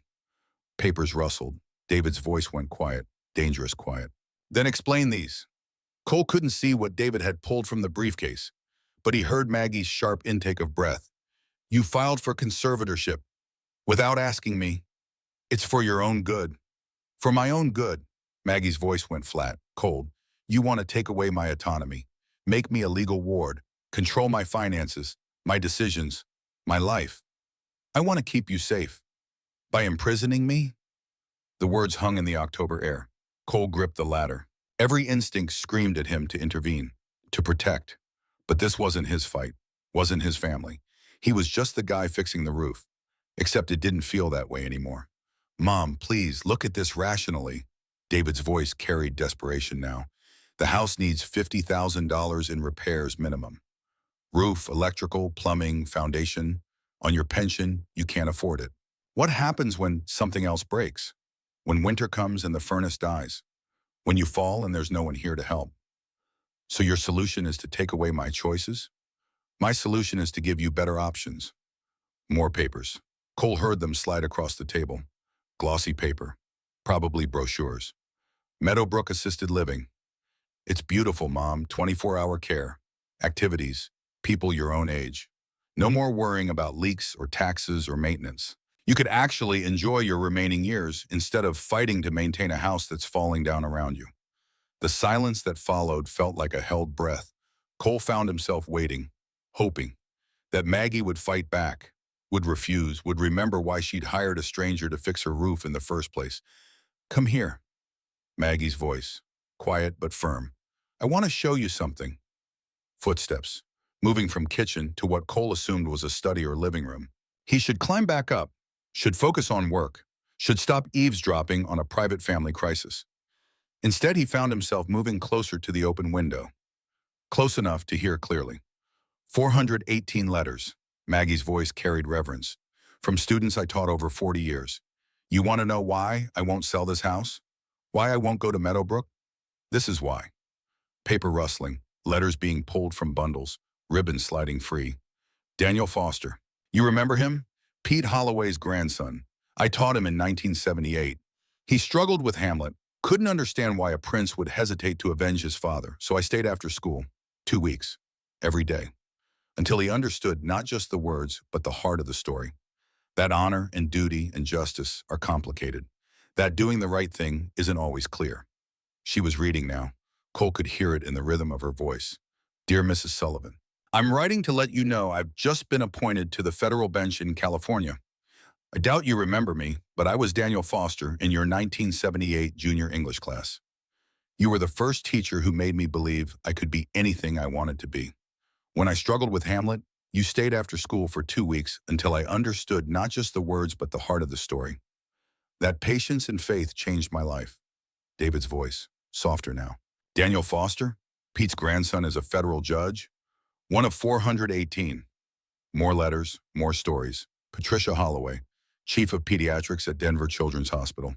Papers rustled. David's voice went quiet, dangerous quiet. "Then explain these." Cole couldn't see what David had pulled from the briefcase, but he heard Maggie's sharp intake of breath. "You filed for conservatorship without asking me. It's for your own good." "For my own good." Maggie's voice went flat, cold. "You want to take away my autonomy, make me a legal ward, control my finances, my decisions, my life. I want to keep you safe. By imprisoning me?" The words hung in the October air. Cole gripped the ladder. Every instinct screamed at him to intervene, to protect. But this wasn't his fight, wasn't his family. He was just the guy fixing the roof. Except it didn't feel that way anymore. "Mom, please, look at this rationally." David's voice carried desperation now. "The house needs $50,000 in repairs minimum. Roof, electrical, plumbing, foundation. On your pension, you can't afford it. What happens when something else breaks? When winter comes and the furnace dies? When you fall and there's no one here to help? So your solution is to take away my choices? My solution is to give you better options." More papers. Cole heard them slide across the table. Glossy paper. Probably brochures. "Meadowbrook Assisted Living. It's beautiful, Mom. 24-hour care. Activities. People your own age. No more worrying about leaks or taxes or maintenance. You could actually enjoy your remaining years instead of fighting to maintain a house that's falling down around you." The silence that followed felt like a held breath. Cole found himself waiting, hoping that Maggie would fight back, would refuse, would remember why she'd hired a stranger to fix her roof in the first place. "Come here." Maggie's voice, quiet but firm. "I want to show you something." Footsteps, moving from kitchen to what Cole assumed was a study or living room. He should climb back up, should focus on work, should stop eavesdropping on a private family crisis. Instead, he found himself moving closer to the open window, close enough to hear clearly. 418 letters. Maggie's voice carried reverence. "From students I taught over 40 years. You want to know why I won't sell this house? Why I won't go to Meadowbrook? This is why." Paper rustling, letters being pulled from bundles, ribbons sliding free. "Daniel Foster. You remember him? Pete Holloway's grandson. I taught him in 1978. He struggled with Hamlet, couldn't understand why a prince would hesitate to avenge his father, so I stayed after school. 2 weeks. Every day. Until he understood not just the words, but the heart of the story. That honor and duty and justice are complicated. That doing the right thing isn't always clear." She was reading now. Cole could hear it in the rhythm of her voice. "Dear Mrs. Sullivan, I'm writing to let you know I've just been appointed to the federal bench in California. I doubt you remember me, but I was Daniel Foster in your 1978 junior English class. You were the first teacher who made me believe I could be anything I wanted to be. When I struggled with Hamlet, you stayed after school for 2 weeks until I understood not just the words but the heart of the story. That patience and faith changed my life. David's voice, softer now. Daniel Foster, Pete's grandson, is a federal judge, one of 418. More letters, more stories. Patricia Holloway, chief of pediatrics at Denver Children's Hospital.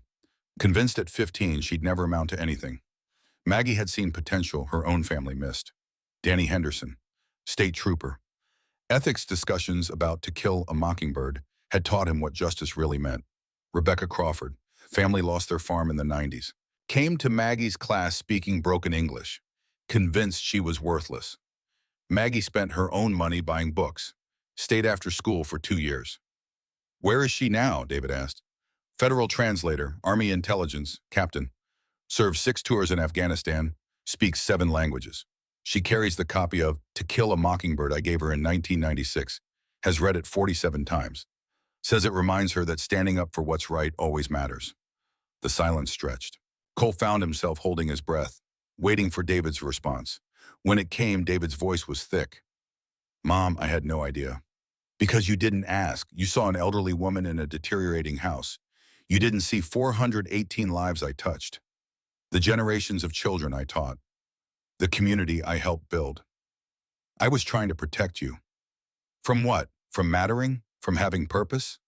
Convinced at 15 she'd never amount to anything. Maggie had seen potential her own family missed. Danny Henderson, state trooper. Ethics discussions about To Kill a Mockingbird had taught him what justice really meant. Rebecca Crawford, family lost their farm in the 90s. Came to Maggie's class speaking broken English, convinced she was worthless. Maggie spent her own money buying books, stayed after school for 2 years. Where is she now? David asked. Federal translator, Army intelligence, captain. Served 6 tours in Afghanistan, speaks 7 languages. She carries the copy of To Kill a Mockingbird I gave her in 1996, has read it 47 times. Says it reminds her that standing up for what's right always matters. The silence stretched. Cole found himself holding his breath, waiting for David's response. When it came, David's voice was thick. Mom, I had no idea. Because you didn't ask. You saw an elderly woman in a deteriorating house. You didn't see 418 lives I touched. The generations of children I taught. The community I helped build. I was trying to protect you. From what? From mattering? From having purpose?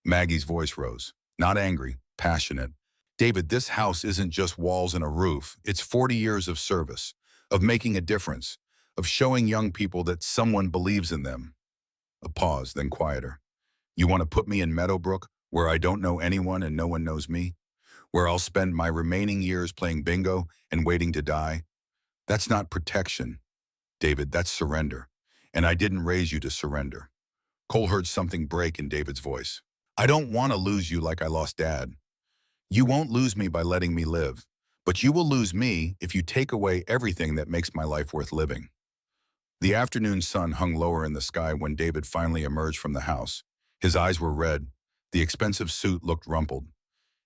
Maggie's voice rose. Not angry, passionate. David, this house isn't just walls and a roof. It's 40 years of service, of making a difference, of showing young people that someone believes in them. A pause, then quieter. You want to put me in Meadowbrook, where I don't know anyone and no one knows me? Where I'll spend my remaining years playing bingo and waiting to die? That's not protection, David, that's surrender. And I didn't raise you to surrender. Cole heard something break in David's voice. I don't want to lose you like I lost Dad. You won't lose me by letting me live, but you will lose me if you take away everything that makes my life worth living. The afternoon sun hung lower in the sky when David finally emerged from the house. His eyes were red. The expensive suit looked rumpled.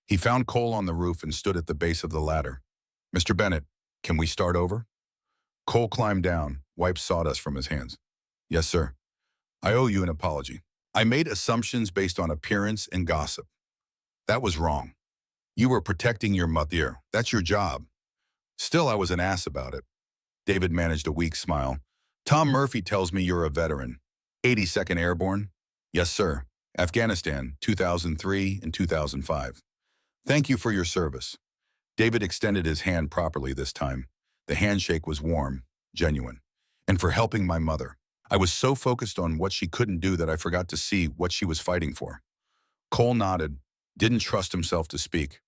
He found Cole on the roof and stood at the base of the ladder. Mr. Bennett, can we start over? Cole climbed down, wiped sawdust from his hands. Yes, sir. I owe you an apology. I made assumptions based on appearance and gossip. That was wrong. You were protecting your mother. That's your job. Still, I was an ass about it. David managed a weak smile. Tom Murphy tells me you're a veteran. 82nd Airborne? Yes, sir. Afghanistan, 2003 and 2005. Thank you for your service. David extended his hand properly this time. The handshake was warm, genuine. And for helping my mother. I was so focused on what she couldn't do that I forgot to see what she was fighting for. Cole nodded, didn't trust himself to speak.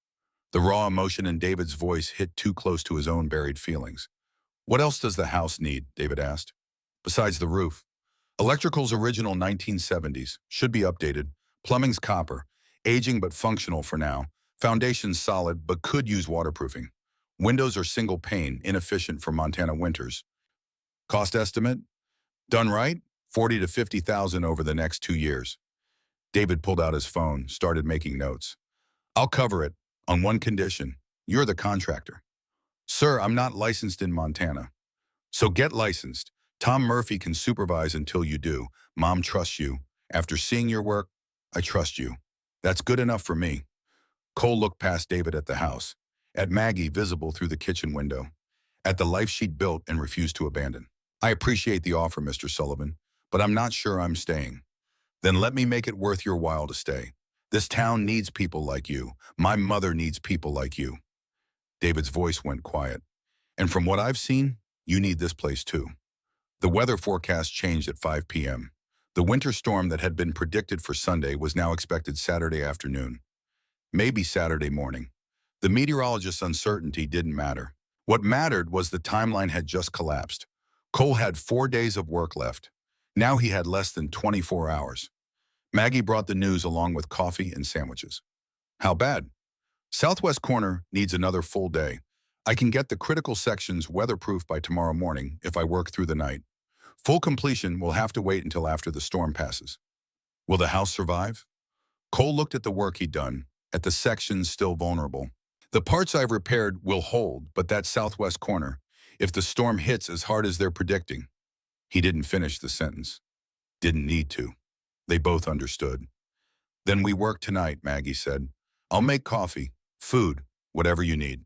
The raw emotion in David's voice hit too close to his own buried feelings. What else does the house need? David asked. Besides the roof. Electrical's original 1970s, should be updated. Plumbing's copper, aging but functional for now. Foundation's solid but could use waterproofing. Windows are single pane, inefficient for Montana winters. Cost estimate? Done right? 40 to 50,000 over the next 2 years. David pulled out his phone, started making notes. I'll cover it, on one condition. You're the contractor. Sir, I'm not licensed in Montana. So get licensed. Tom Murphy can supervise until you do. Mom trusts you. After seeing your work, I trust you. That's good enough for me. Cole looked past David at the house, at Maggie visible through the kitchen window, at the life she'd built and refused to abandon. I appreciate the offer, Mr. Sullivan, but I'm not sure I'm staying. Then let me make it worth your while to stay. This town needs people like you. My mother needs people like you. David's voice went quiet. And from what I've seen, you need this place too. The weather forecast changed at 5 p.m. The winter storm that had been predicted for Sunday was now expected Saturday afternoon. Maybe Saturday morning. The meteorologist's uncertainty didn't matter. What mattered was the timeline had just collapsed. Cole had 4 days of work left. Now he had less than 24 hours. Maggie brought the news along with coffee and sandwiches. How bad? Southwest corner needs another full day. I can get the critical sections weatherproof by tomorrow morning if I work through the night. Full completion will have to wait until after the storm passes. Will the house survive? Cole looked at the work he'd done, at the sections still vulnerable. The parts I've repaired will hold, but that southwest corner, if the storm hits as hard as they're predicting. He didn't finish the sentence. Didn't need to. They both understood. Then we work tonight, Maggie said. I'll make coffee, food, whatever you need.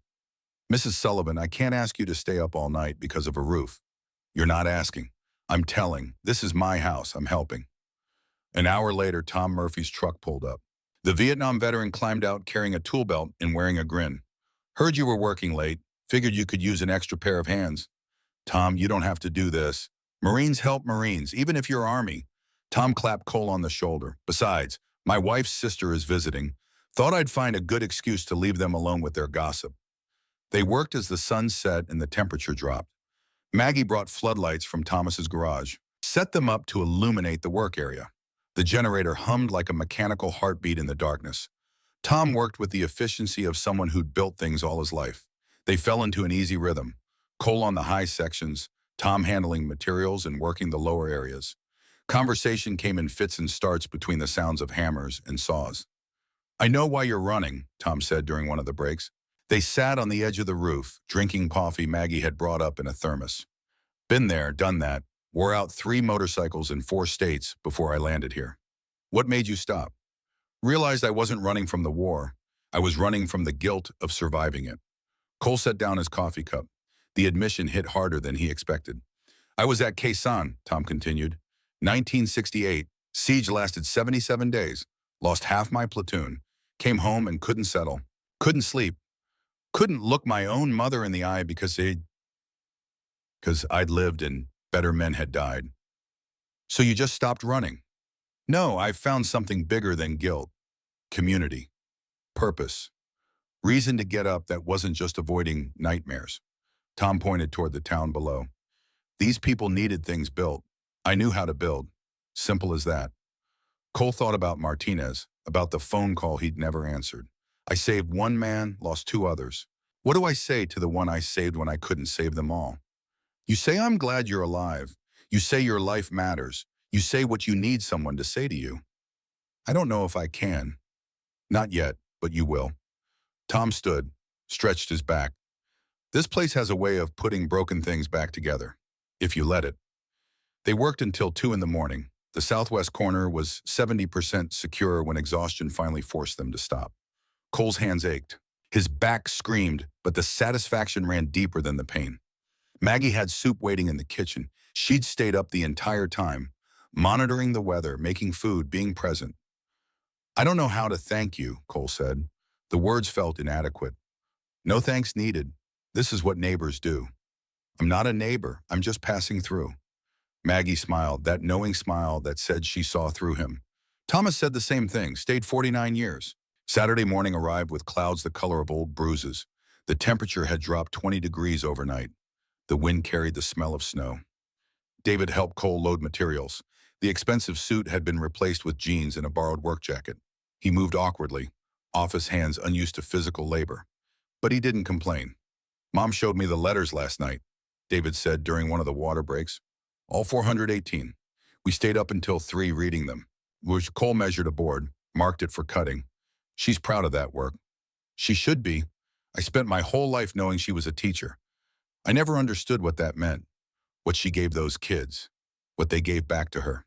Mrs. Sullivan, I can't ask you to stay up all night because of a roof. You're not asking. I'm telling. This is my house. I'm helping. An hour later, Tom Murphy's truck pulled up. The Vietnam veteran climbed out carrying a tool belt and wearing a grin. Heard you were working late. Figured you could use an extra pair of hands. Tom, you don't have to do this. Marines help Marines, even if you're Army. Tom clapped Cole on the shoulder. Besides, my wife's sister is visiting. Thought I'd find a good excuse to leave them alone with their gossip. They worked as the sun set and the temperature dropped. Maggie brought floodlights from Thomas's garage, set them up to illuminate the work area. The generator hummed like a mechanical heartbeat in the darkness. Tom worked with the efficiency of someone who'd built things all his life. They fell into an easy rhythm. Cole on the high sections, Tom handling materials and working the lower areas. Conversation came in fits and starts between the sounds of hammers and saws. I know why you're running, Tom said during one of the breaks. They sat on the edge of the roof, drinking coffee Maggie had brought up in a thermos. Been there, done that, wore out 3 motorcycles in 4 states before I landed here. What made you stop? Realized I wasn't running from the war. I was running from the guilt of surviving it. Cole set down his coffee cup. The admission hit harder than he expected. I was at Khe Sanh, Tom continued. 1968, siege lasted 77 days, lost half my platoon, came home and couldn't settle, couldn't sleep, couldn't look my own mother in the eye because I'd lived and better men had died. So you just stopped running? No, I found something bigger than guilt. Community. Purpose. Reason to get up that wasn't just avoiding nightmares. Tom pointed toward the town below. These people needed things built. I knew how to build. Simple as that. Cole thought about Martinez, about the phone call he'd never answered. I saved 1 man, lost 2 others. What do I say to the one I saved when I couldn't save them all? You say I'm glad you're alive. You say your life matters. You say what you need someone to say to you. I don't know if I can. Not yet, but you will. Tom stood, stretched his back. This place has a way of putting broken things back together, if you let it. They worked until 2 in the morning. The southwest corner was 70% secure when exhaustion finally forced them to stop. Cole's hands ached. His back screamed, but the satisfaction ran deeper than the pain. Maggie had soup waiting in the kitchen. She'd stayed up the entire time, monitoring the weather, making food, being present. I don't know how to thank you, Cole said. The words felt inadequate. No thanks needed. This is what neighbors do. I'm not a neighbor. I'm just passing through. Maggie smiled, that knowing smile that said she saw through him. Thomas said the same thing, stayed 49 years. Saturday morning arrived with clouds the color of old bruises. The temperature had dropped 20 degrees overnight. The wind carried the smell of snow. David helped Cole load materials. The expensive suit had been replaced with jeans and a borrowed work jacket. He moved awkwardly, office hands unused to physical labor. But he didn't complain. Mom showed me the letters last night, David said during one of the water breaks. All 418. We stayed up until 3 reading them. Cole measured a board, marked it for cutting. She's proud of that work. She should be. I spent my whole life knowing she was a teacher. I never understood what that meant, what she gave those kids, what they gave back to her.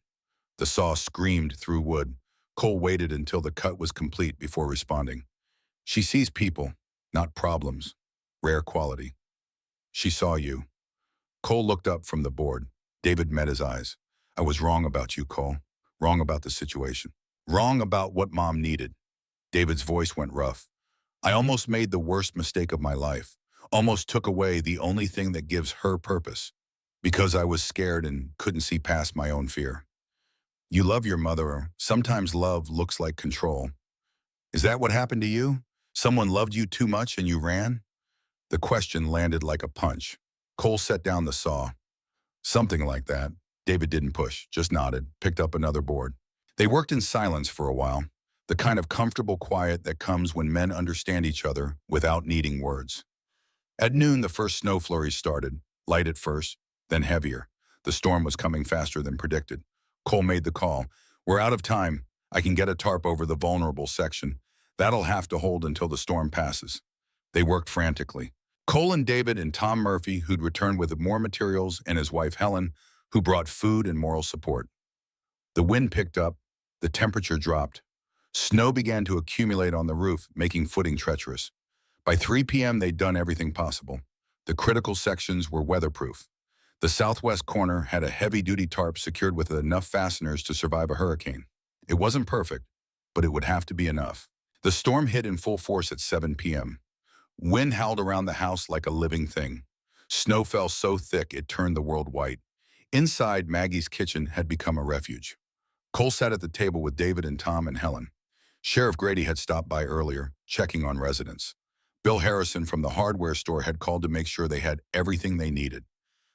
The saw screamed through wood. Cole waited until the cut was complete before responding. She sees people, not problems. Rare quality. She saw you. Cole looked up from the board. David met his eyes. I was wrong about you, Cole. Wrong about the situation. Wrong about what Mom needed. David's voice went rough. I almost made the worst mistake of my life. Almost took away the only thing that gives her purpose. Because I was scared and couldn't see past my own fear. You love your mother. Sometimes love looks like control. Is that what happened to you? Someone loved you too much and you ran? The question landed like a punch. Cole set down the saw. Something like that. David didn't push, just nodded, picked up another board. They worked in silence for a while, the kind of comfortable quiet that comes when men understand each other without needing words. At noon, the first snow flurries started, light at first, then heavier. The storm was coming faster than predicted. Cole made the call. We're out of time. I can get a tarp over the vulnerable section. That'll have to hold until the storm passes. They worked frantically. Cole and David and Tom Murphy, who'd returned with more materials, and his wife Helen, who brought food and moral support. The wind picked up, the temperature dropped. Snow began to accumulate on the roof, making footing treacherous. By 3 p.m., they'd done everything possible. The critical sections were weatherproof. The southwest corner had a heavy-duty tarp secured with enough fasteners to survive a hurricane. It wasn't perfect, but it would have to be enough. The storm hit in full force at 7 p.m. Wind howled around the house like a living thing. Snow fell so thick it turned the world white. Inside, Maggie's kitchen had become a refuge. Cole sat at the table with David and Tom and Helen. Sheriff Grady had stopped by earlier, checking on residents. Bill Harrison from the hardware store had called to make sure they had everything they needed.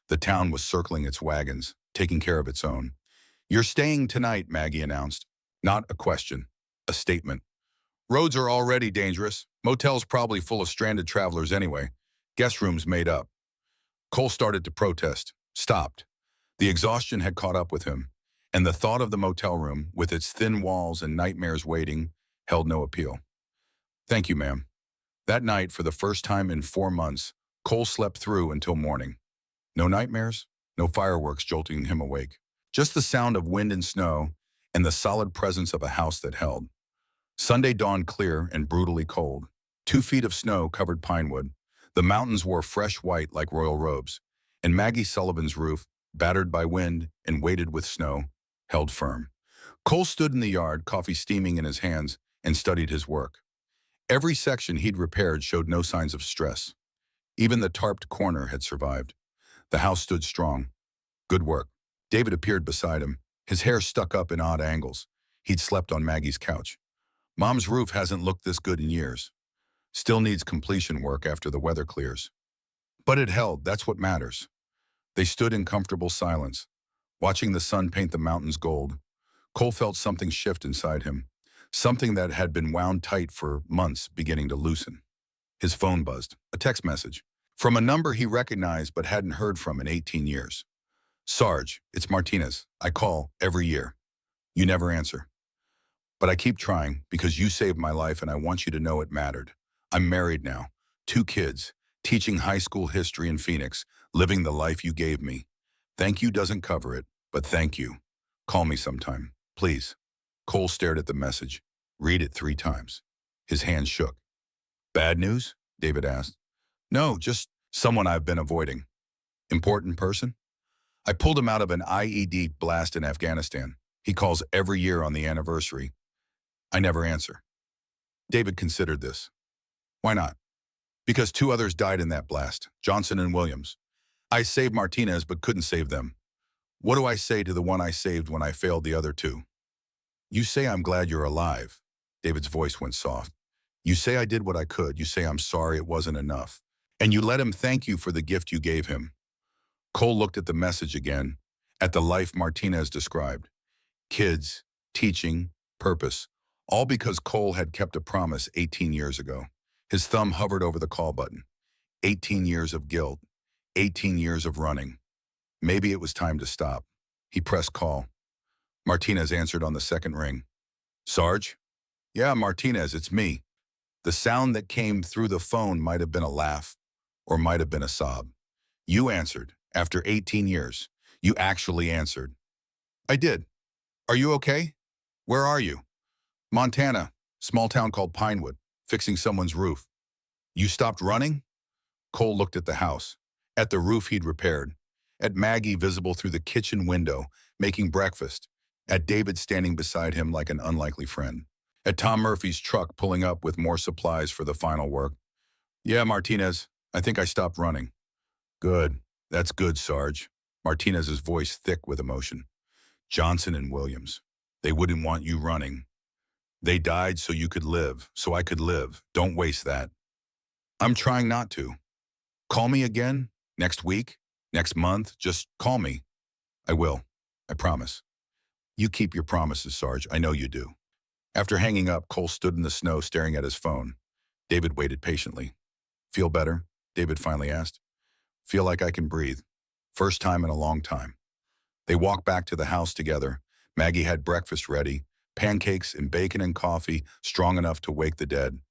The town was circling its wagons, taking care of its own. "You're staying tonight," Maggie announced. Not a question, a statement. "Roads are already dangerous. Motel's probably full of stranded travelers anyway. Guest rooms made up." Cole started to protest, stopped. The exhaustion had caught up with him, and the thought of the motel room, with its thin walls and nightmares waiting, held no appeal. "Thank you, ma'am." That night, for the first time in 4 months, Cole slept through until morning. No nightmares, no fireworks jolting him awake. Just the sound of wind and snow, and the solid presence of a house that held. Sunday dawned clear and brutally cold. 2 feet of snow covered Pinewood. The mountains wore fresh white like royal robes, and Maggie Sullivan's roof, battered by wind and weighted with snow, held firm. Cole stood in the yard, coffee steaming in his hands, and studied his work. Every section he'd repaired showed no signs of stress. Even the tarped corner had survived. The house stood strong. Good work. David appeared beside him, his hair stuck up in odd angles. He'd slept on Maggie's couch. "Mom's roof hasn't looked this good in years. Still needs completion work after the weather clears." But it held, that's what matters. They stood in comfortable silence, watching the sun paint the mountains gold. Cole felt something shift inside him, something that had been wound tight for months beginning to loosen. His phone buzzed, a text message, from a number he recognized but hadn't heard from in 18 years. "Sarge, it's Martinez. I call every year. You never answer. But I keep trying because you saved my life and I want you to know it mattered. I'm married now, 2 kids, teaching high school history in Phoenix, living the life you gave me. Thank you doesn't cover it, but thank you. Call me sometime, please." Cole stared at the message. Read it 3 times. His hands shook. "Bad news?" David asked. "No, just someone I've been avoiding." "Important person?" "I pulled him out of an IED blast in Afghanistan. He calls every year on the anniversary. I never answer." David considered this. "Why not?" "Because 2 others died in that blast, Johnson and Williams. I saved Martinez but couldn't save them. What do I say to the one I saved when I failed the other 2? You say I'm glad you're alive." David's voice went soft. "You say I did what I could. You say I'm sorry it wasn't enough. And you let him thank you for the gift you gave him." Cole looked at the message again, at the life Martinez described. Kids, teaching, purpose, all because Cole had kept a promise 18 years ago. His thumb hovered over the call button. 18 years of guilt, 18 years of running. Maybe it was time to stop. He pressed call. Martinez answered on the second ring. "Sarge?" "Yeah, Martinez, it's me." The sound that came through the phone might have been a laugh, or might have been a sob. "You answered, after 18 years. You actually answered." "I did. Are you okay?" "Where are you?" "Montana, small town called Pinewood, fixing someone's roof." "You stopped running?" Cole looked at the house, at the roof he'd repaired, at Maggie visible through the kitchen window, making breakfast, at David standing beside him like an unlikely friend, at Tom Murphy's truck pulling up with more supplies for the final work. "Yeah, Martinez, I think I stopped running." "Good. That's good, Sarge." Martinez's voice thick with emotion. "Johnson and Williams. They wouldn't want you running. They died so you could live, so I could live. Don't waste that." "I'm trying not to. Call me again, next week, next month. Just call me." "I will. I promise." "You keep your promises, Sarge. I know you do." After hanging up, Cole stood in the snow staring at his phone. David waited patiently. "Feel better?" David finally asked. "Feel like I can breathe. First time in a long time." They walked back to the house together. Maggie had breakfast ready, pancakes and bacon and coffee strong enough to wake the dead.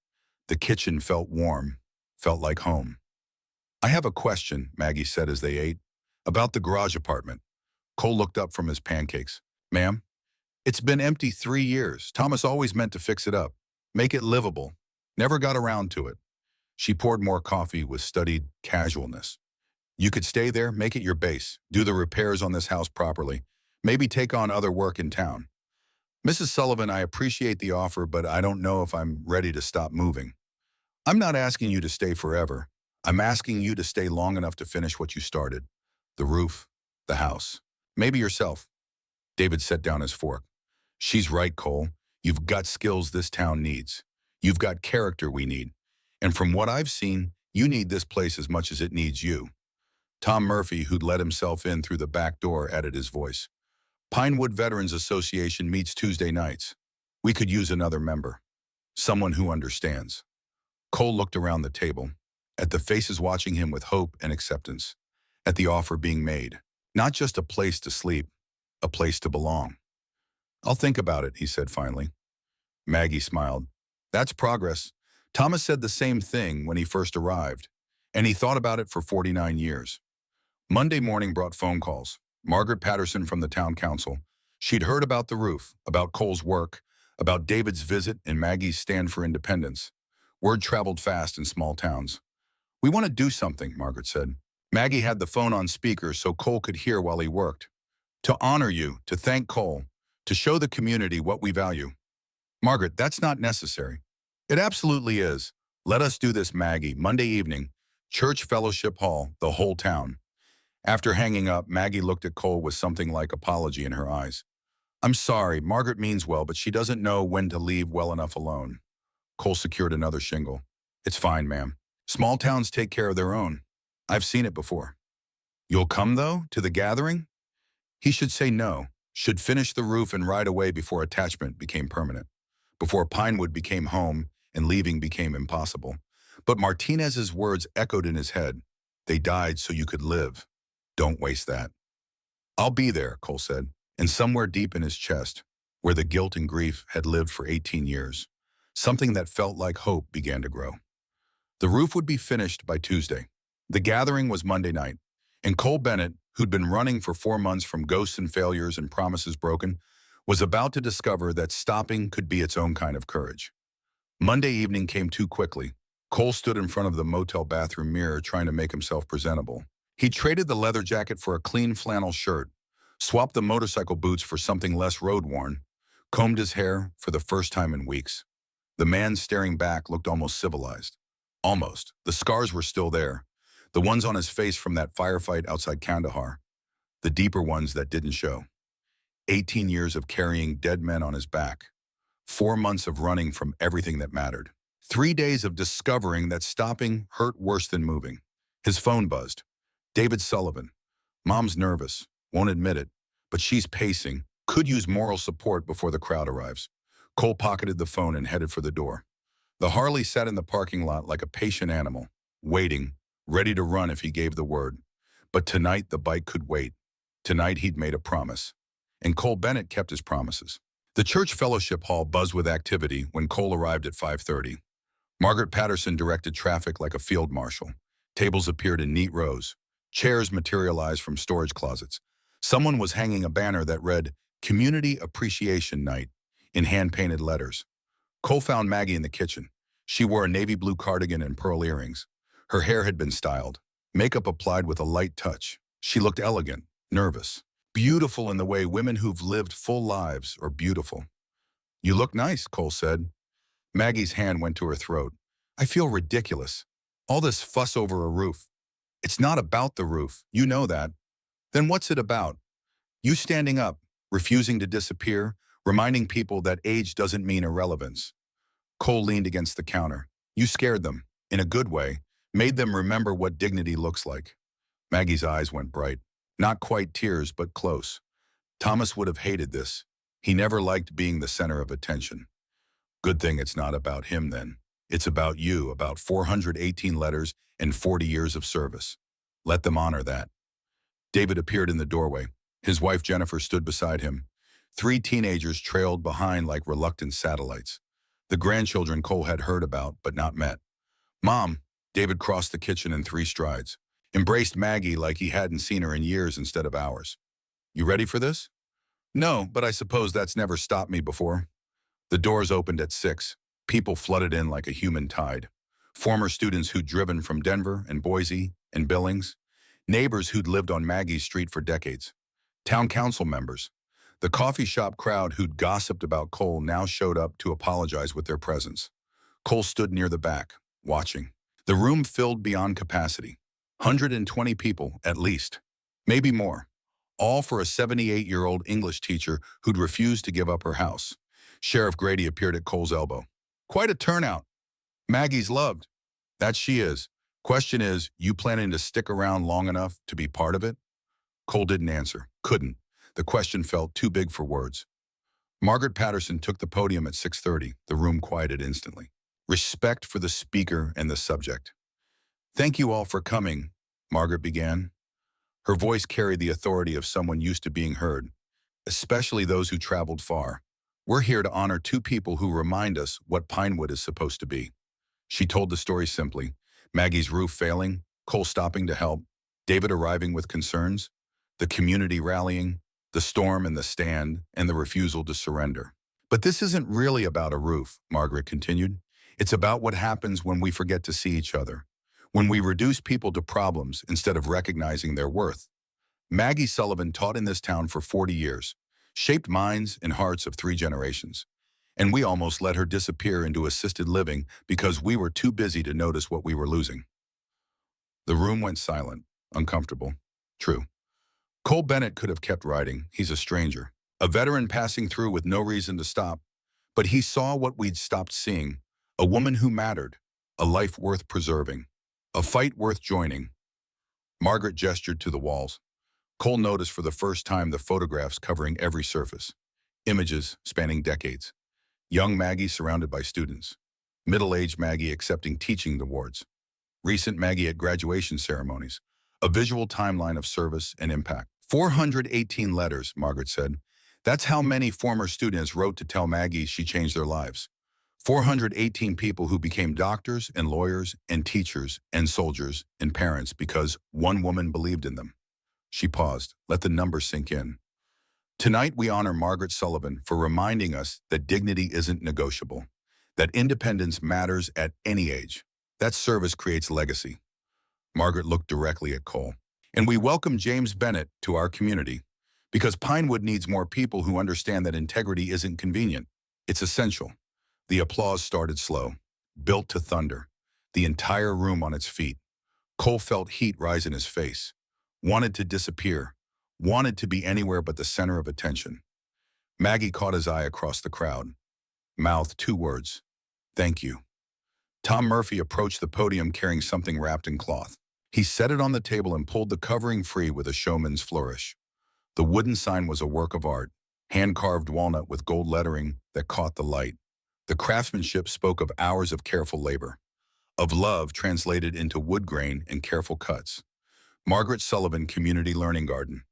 The kitchen felt warm, felt like home. "I have a question," Maggie said as they ate, "about the garage apartment. Cole looked up from his pancakes. Ma'am? It's been empty 3 years. Thomas always meant to fix it up. Make it livable. Never got around to it. She poured more coffee with studied casualness. You could stay there, make it your base, do the repairs on this house properly, maybe take on other work in town. Mrs. Sullivan, I appreciate the offer, but I don't know if I'm ready to stop moving. I'm not asking you to stay forever. I'm asking you to stay long enough to finish what you started. The roof, the house, maybe yourself. David set down his fork. She's right, Cole. You've got skills this town needs. You've got character we need. And from what I've seen, you need this place as much as it needs you. Tom Murphy, who'd let himself in through the back door, added his voice. Pinewood Veterans Association meets Tuesday nights. We could use another member. Someone who understands. Cole looked around the table, at the faces watching him with hope and acceptance, at the offer being made. Not just a place to sleep, a place to belong. I'll think about it, he said finally. Maggie smiled. That's progress. Thomas said the same thing when he first arrived, and he thought about it for 49 years. Monday morning brought phone calls. Margaret Patterson from the town council. She'd heard about the roof, about Cole's work, about David's visit and Maggie's stand for independence. Word traveled fast in small towns. We want to do something, Margaret said. Maggie had the phone on speaker so Cole could hear while he worked. To honor you, to thank Cole, to show the community what we value. Margaret, that's not necessary. It absolutely is. Let us do this, Maggie. Monday evening, Church Fellowship Hall, the whole town. After hanging up, Maggie looked at Cole with something like apology in her eyes. I'm sorry, Margaret means well, but she doesn't know when to leave well enough alone. Cole secured another shingle. It's fine, ma'am. Small towns take care of their own. I've seen it before. You'll come, though, to the gathering? He should say no, should finish the roof and ride away before attachment became permanent, before Pinewood became home and leaving became impossible. But Martinez's words echoed in his head. They died so you could live. Don't waste that. I'll be there, Cole said, and somewhere deep in his chest, where the guilt and grief had lived for 18 years, something that felt like hope began to grow. The roof would be finished by Tuesday. The gathering was Monday night, and Cole Bennett, who'd been running for 4 months from ghosts and failures and promises broken, was about to discover that stopping could be its own kind of courage. Monday evening came too quickly. Cole stood in front of the motel bathroom mirror trying to make himself presentable. He traded the leather jacket for a clean flannel shirt, swapped the motorcycle boots for something less road-worn, combed his hair for the first time in weeks. The man staring back looked almost civilized. Almost. The scars were still there, the ones on his face from that firefight outside Kandahar, the deeper ones that didn't show. 18 years of carrying dead men on his back, 4 months of running from everything that mattered, 3 days of discovering that stopping hurt worse than moving. His phone buzzed. David Sullivan. Mom's nervous, won't admit it, but she's pacing, could use moral support before the crowd arrives. Cole pocketed the phone and headed for the door. The Harley sat in the parking lot like a patient animal, waiting, ready to run if he gave the word. But tonight the bike could wait. Tonight he'd made a promise. And Cole Bennett kept his promises. The church fellowship hall buzzed with activity when Cole arrived at 5:30. Margaret Patterson directed traffic like a field marshal. Tables appeared in neat rows. Chairs materialized from storage closets. Someone was hanging a banner that read, Community Appreciation Night, in hand-painted letters. Cole found Maggie in the kitchen. She wore a navy blue cardigan and pearl earrings. Her hair had been styled, makeup applied with a light touch. She looked elegant, nervous, beautiful in the way women who've lived full lives are beautiful. You look nice, Cole said. Maggie's hand went to her throat. I feel ridiculous. All this fuss over a roof. It's not about the roof, you know that. Then what's it about? You standing up, refusing to disappear, reminding people that age doesn't mean irrelevance. Cole leaned against the counter. You scared them, in a good way, made them remember what dignity looks like. Maggie's eyes went bright. Not quite tears, but close. Thomas would have hated this. He never liked being the center of attention. Good thing it's not about him then. It's about you, about 418 letters and 40 years of service. Let them honor that. David appeared in the doorway. His wife Jennifer stood beside him. 3 teenagers trailed behind like reluctant satellites. The grandchildren Cole had heard about but not met. Mom, David crossed the kitchen in 3 strides. Embraced Maggie like he hadn't seen her in years instead of hours. You ready for this? No, but I suppose that's never stopped me before. The doors opened at 6. People flooded in like a human tide. Former students who'd driven from Denver and Boise and Billings. Neighbors who'd lived on Maggie's street for decades. Town council members. The coffee shop crowd who'd gossiped about Cole now showed up to apologize with their presence. Cole stood near the back, watching. The room filled beyond capacity. 120 people, at least. Maybe more. All for a 78-year-old English teacher who'd refused to give up her house. Sheriff Grady appeared at Cole's elbow. Quite a turnout. Maggie's loved. That she is. Question is, you planning to stick around long enough to be part of it? Cole didn't answer. Couldn't. The question felt too big for words. Margaret Patterson took the podium at 6:30. The room quieted instantly. Respect for the speaker and the subject. Thank you all for coming, Margaret began. Her voice carried the authority of someone used to being heard, especially those who traveled far. We're here to honor two people who remind us what Pinewood is supposed to be. She told the story simply. Maggie's roof failing, Cole stopping to help, David arriving with concerns, the community rallying, the storm and the stand, and the refusal to surrender. But this isn't really about a roof, Margaret continued. It's about what happens when we forget to see each other, when we reduce people to problems instead of recognizing their worth. Maggie Sullivan taught in this town for 40 years, shaped minds and hearts of 3 generations. And we almost let her disappear into assisted living because we were too busy to notice what we were losing. The room went silent, uncomfortable. True. Cole Bennett could have kept writing. He's a stranger, a veteran passing through with no reason to stop. But he saw what we'd stopped seeing, a woman who mattered, a life worth preserving, a fight worth joining. Margaret gestured to the walls. Cole noticed for the first time the photographs covering every surface, images spanning decades. Young Maggie surrounded by students, middle-aged Maggie accepting teaching awards, recent Maggie at graduation ceremonies, a visual timeline of service and impact. 418 letters, Margaret said. That's how many former students wrote to tell Maggie she changed their lives. 418 people who became doctors and lawyers and teachers and soldiers and parents because one woman believed in them. She paused, let the numbers sink in. Tonight we honor Margaret Sullivan for reminding us that dignity isn't negotiable, that independence matters at any age. That service creates legacy. Margaret looked directly at Cole. And we welcome James Bennett to our community because Pinewood needs more people who understand that integrity isn't convenient. It's essential. The applause started slow, built to thunder, the entire room on its feet. Cole felt heat rise in his face, wanted to disappear, wanted to be anywhere but the center of attention. Maggie caught his eye across the crowd, mouthed 2 words, "Thank you." Tom Murphy approached the podium carrying something wrapped in cloth. He set it on the table and pulled the covering free with a showman's flourish. The wooden sign was a work of art, hand-carved walnut with gold lettering that caught the light. The craftsmanship spoke of hours of careful labor, of love translated into wood grain and careful cuts. Margaret Sullivan Community Learning Garden.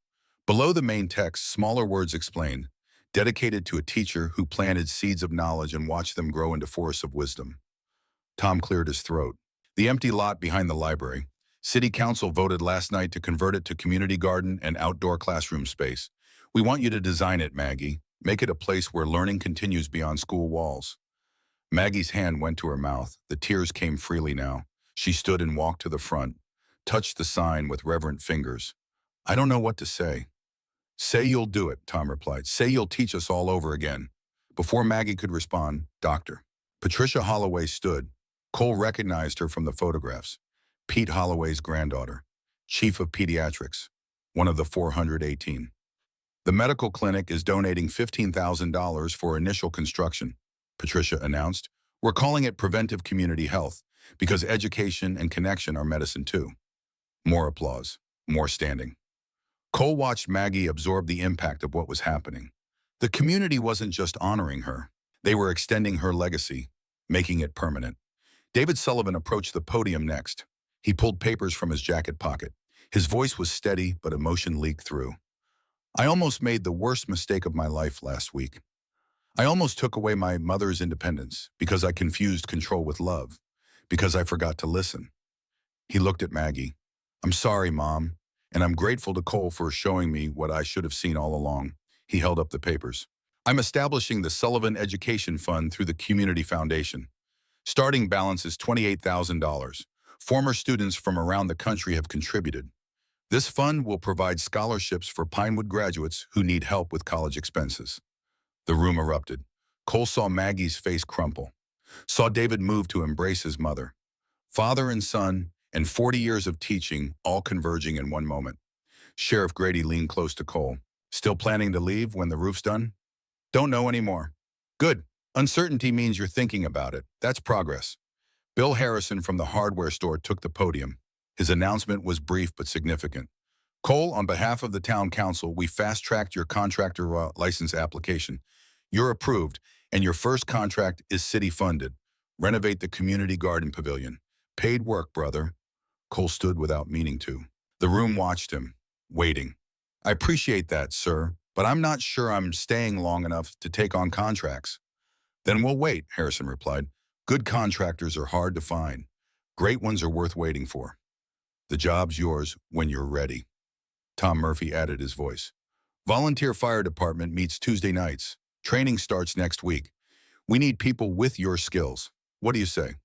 Below the main text, smaller words explained, dedicated to a teacher who planted seeds of knowledge and watched them grow into forests of wisdom. Tom cleared his throat. The empty lot behind the library. City Council voted last night to convert it to community garden and outdoor classroom space. We want you to design it, Maggie. Make it a place where learning continues beyond school walls. Maggie's hand went to her mouth. The tears came freely now. She stood and walked to the front, touched the sign with reverent fingers. I don't know what to say. Say you'll do it, Tom replied. Say you'll teach us all over again. Before Maggie could respond, Doctor. Patricia Holloway stood. Cole recognized her from the photographs. Pete Holloway's granddaughter, chief of pediatrics, one of the 418. The medical clinic is donating $15,000 for initial construction, Patricia announced. We're calling it preventive community health because education and connection are medicine too. More applause, more standing. Cole watched Maggie absorb the impact of what was happening. The community wasn't just honoring her. They were extending her legacy, making it permanent. David Sullivan approached the podium next. He pulled papers from his jacket pocket. His voice was steady, but emotion leaked through. I almost made the worst mistake of my life last week. I almost took away my mother's independence because I confused control with love, because I forgot to listen. He looked at Maggie. I'm sorry, Mom. And I'm grateful to Cole for showing me what I should have seen all along. He held up the papers. I'm establishing the Sullivan Education Fund through the Community Foundation. Starting balance is $28,000. Former students from around the country have contributed. This fund will provide scholarships for Pinewood graduates who need help with college expenses. The room erupted. Cole saw Maggie's face crumple, saw David move to embrace his mother. Father and son, and 40 years of teaching, all converging in one moment. Sheriff Grady leaned close to Cole. Still planning to leave when the roof's done? Don't know anymore. Good. Uncertainty means you're thinking about it. That's progress. Bill Harrison from the hardware store took the podium. His announcement was brief but significant. Cole, on behalf of the town council, we fast-tracked your contractor license application. You're approved, and your first contract is city-funded. Renovate the community garden pavilion. Paid work, brother. Cole stood without meaning to. The room watched him, waiting. I appreciate that, sir, but I'm not sure I'm staying long enough to take on contracts. Then we'll wait, Harrison replied. Good contractors are hard to find. Great ones are worth waiting for. The job's yours when you're ready. Tom Murphy added his voice. Volunteer fire department meets Tuesday nights. Training starts next week. We need people with your skills. What do you say?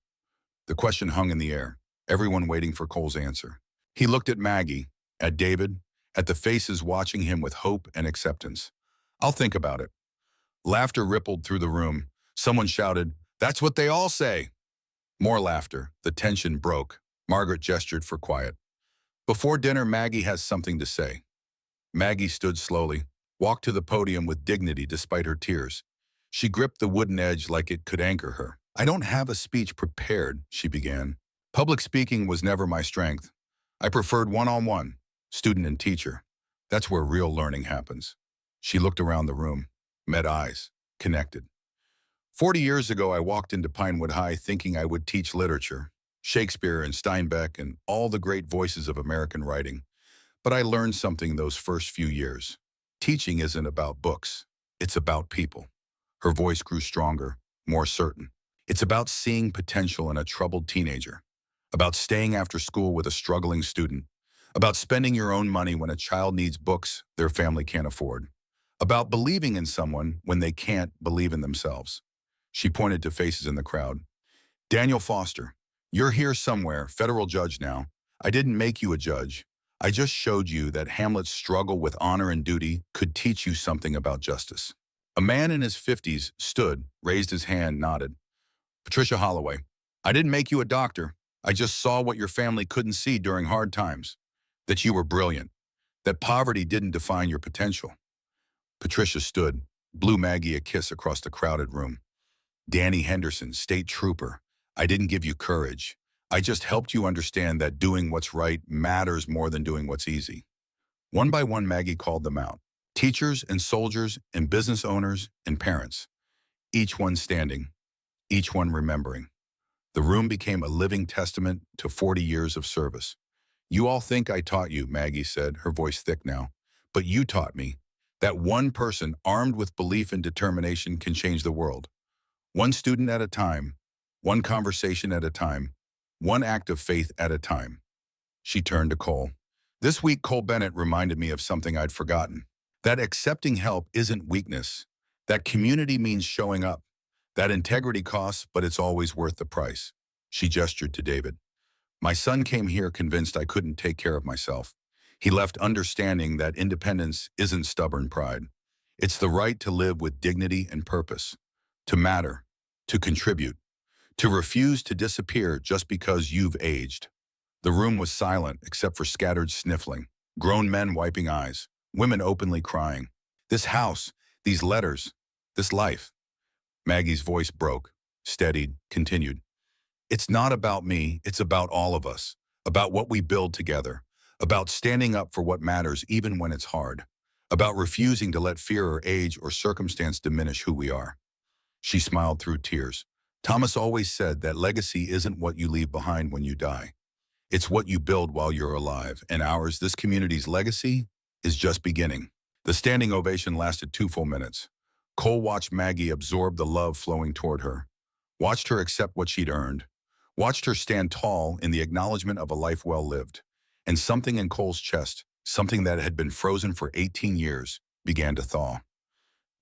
The question hung in the air, everyone waiting for Cole's answer. He looked at Maggie, at David, at the faces watching him with hope and acceptance. I'll think about it. Laughter rippled through the room. Someone shouted, "That's what they all say." More laughter. The tension broke. Margaret gestured for quiet. Before dinner, Maggie has something to say. Maggie stood slowly, walked to the podium with dignity despite her tears. She gripped the wooden edge like it could anchor her. I don't have a speech prepared, she began. Public speaking was never my strength. I preferred one-on-one, student and teacher. That's where real learning happens. She looked around the room, met eyes, connected. 40 years ago, I walked into Pinewood High thinking I would teach literature, Shakespeare and Steinbeck and all the great voices of American writing. But I learned something those first few years. Teaching isn't about books. It's about people. Her voice grew stronger, more certain. It's about seeing potential in a troubled teenager, about staying after school with a struggling student, about spending your own money when a child needs books their family can't afford, about believing in someone when they can't believe in themselves. She pointed to faces in the crowd. Daniel Foster, you're here somewhere, federal judge now. I didn't make you a judge. I just showed you that Hamlet's struggle with honor and duty could teach you something about justice. A man in his 50s stood, raised his hand, nodded. Patricia Holloway, I didn't make you a doctor. I just saw what your family couldn't see during hard times. That you were brilliant. That poverty didn't define your potential. Patricia stood, blew Maggie a kiss across the crowded room. Danny Henderson, state trooper, I didn't give you courage. I just helped you understand that doing what's right matters more than doing what's easy. One by one, Maggie called them out. Teachers and soldiers and business owners and parents. Each one standing, each one remembering. The room became a living testament to 40 years of service. You all think I taught you, Maggie said, her voice thick now. But you taught me that one person armed with belief and determination can change the world. One student at a time, one conversation at a time, one act of faith at a time. She turned to Cole. This week, Cole Bennett reminded me of something I'd forgotten. That accepting help isn't weakness. That community means showing up. That integrity costs, but it's always worth the price. She gestured to David. My son came here convinced I couldn't take care of myself. He left understanding that independence isn't stubborn pride. It's the right to live with dignity and purpose, to matter, to contribute, to refuse to disappear just because you've aged. The room was silent except for scattered sniffling, grown men wiping eyes, women openly crying. This house, these letters, this life. Maggie's voice broke, steadied, continued. It's not about me, it's about all of us, about what we build together, about standing up for what matters even when it's hard, about refusing to let fear or age or circumstance diminish who we are. She smiled through tears. Thomas always said that legacy isn't what you leave behind when you die. It's what you build while you're alive, and ours, this community's legacy, is just beginning. The standing ovation lasted 2 full minutes. Cole watched Maggie absorb the love flowing toward her, watched her accept what she'd earned, watched her stand tall in the acknowledgement of a life well lived, and something in Cole's chest Something that had been frozen for 18 years began to thaw.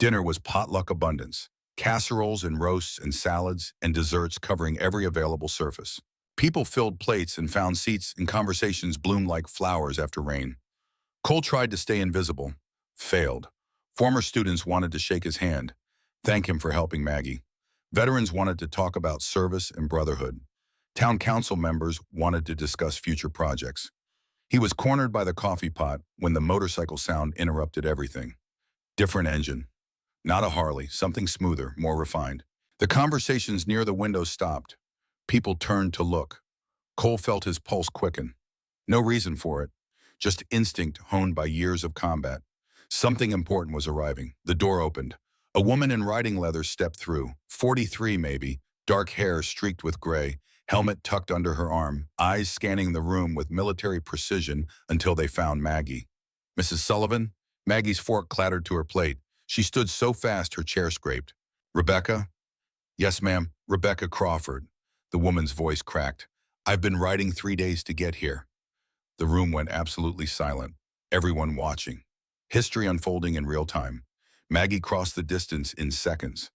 Dinner was potluck abundance, casseroles and roasts and salads and desserts covering every available surface. People filled plates and found seats, and conversations bloomed like flowers after rain. Cole tried to stay invisible, failed. Former students wanted to shake his hand, thank him for helping Maggie. Veterans wanted to talk about service and brotherhood. Town council members wanted to discuss future projects. He was cornered by the coffee pot when the motorcycle sound interrupted everything. Different engine. Not a Harley, something smoother, more refined. The conversations near the window stopped. People turned to look. Cole felt his pulse quicken. No reason for it, just instinct honed by years of combat. Something important was arriving. The door opened. A woman in riding leather stepped through, 43 maybe, dark hair streaked with gray, helmet tucked under her arm, eyes scanning the room with military precision until they found Maggie. "Mrs. Sullivan?" Maggie's fork clattered to her plate. She stood so fast her chair scraped. "Rebecca?" "Yes, ma'am, Rebecca Crawford." The woman's voice cracked. "I've been riding 3 days to get here." The room went absolutely silent, everyone watching. History unfolding in real time. Maggie crossed the distance in seconds,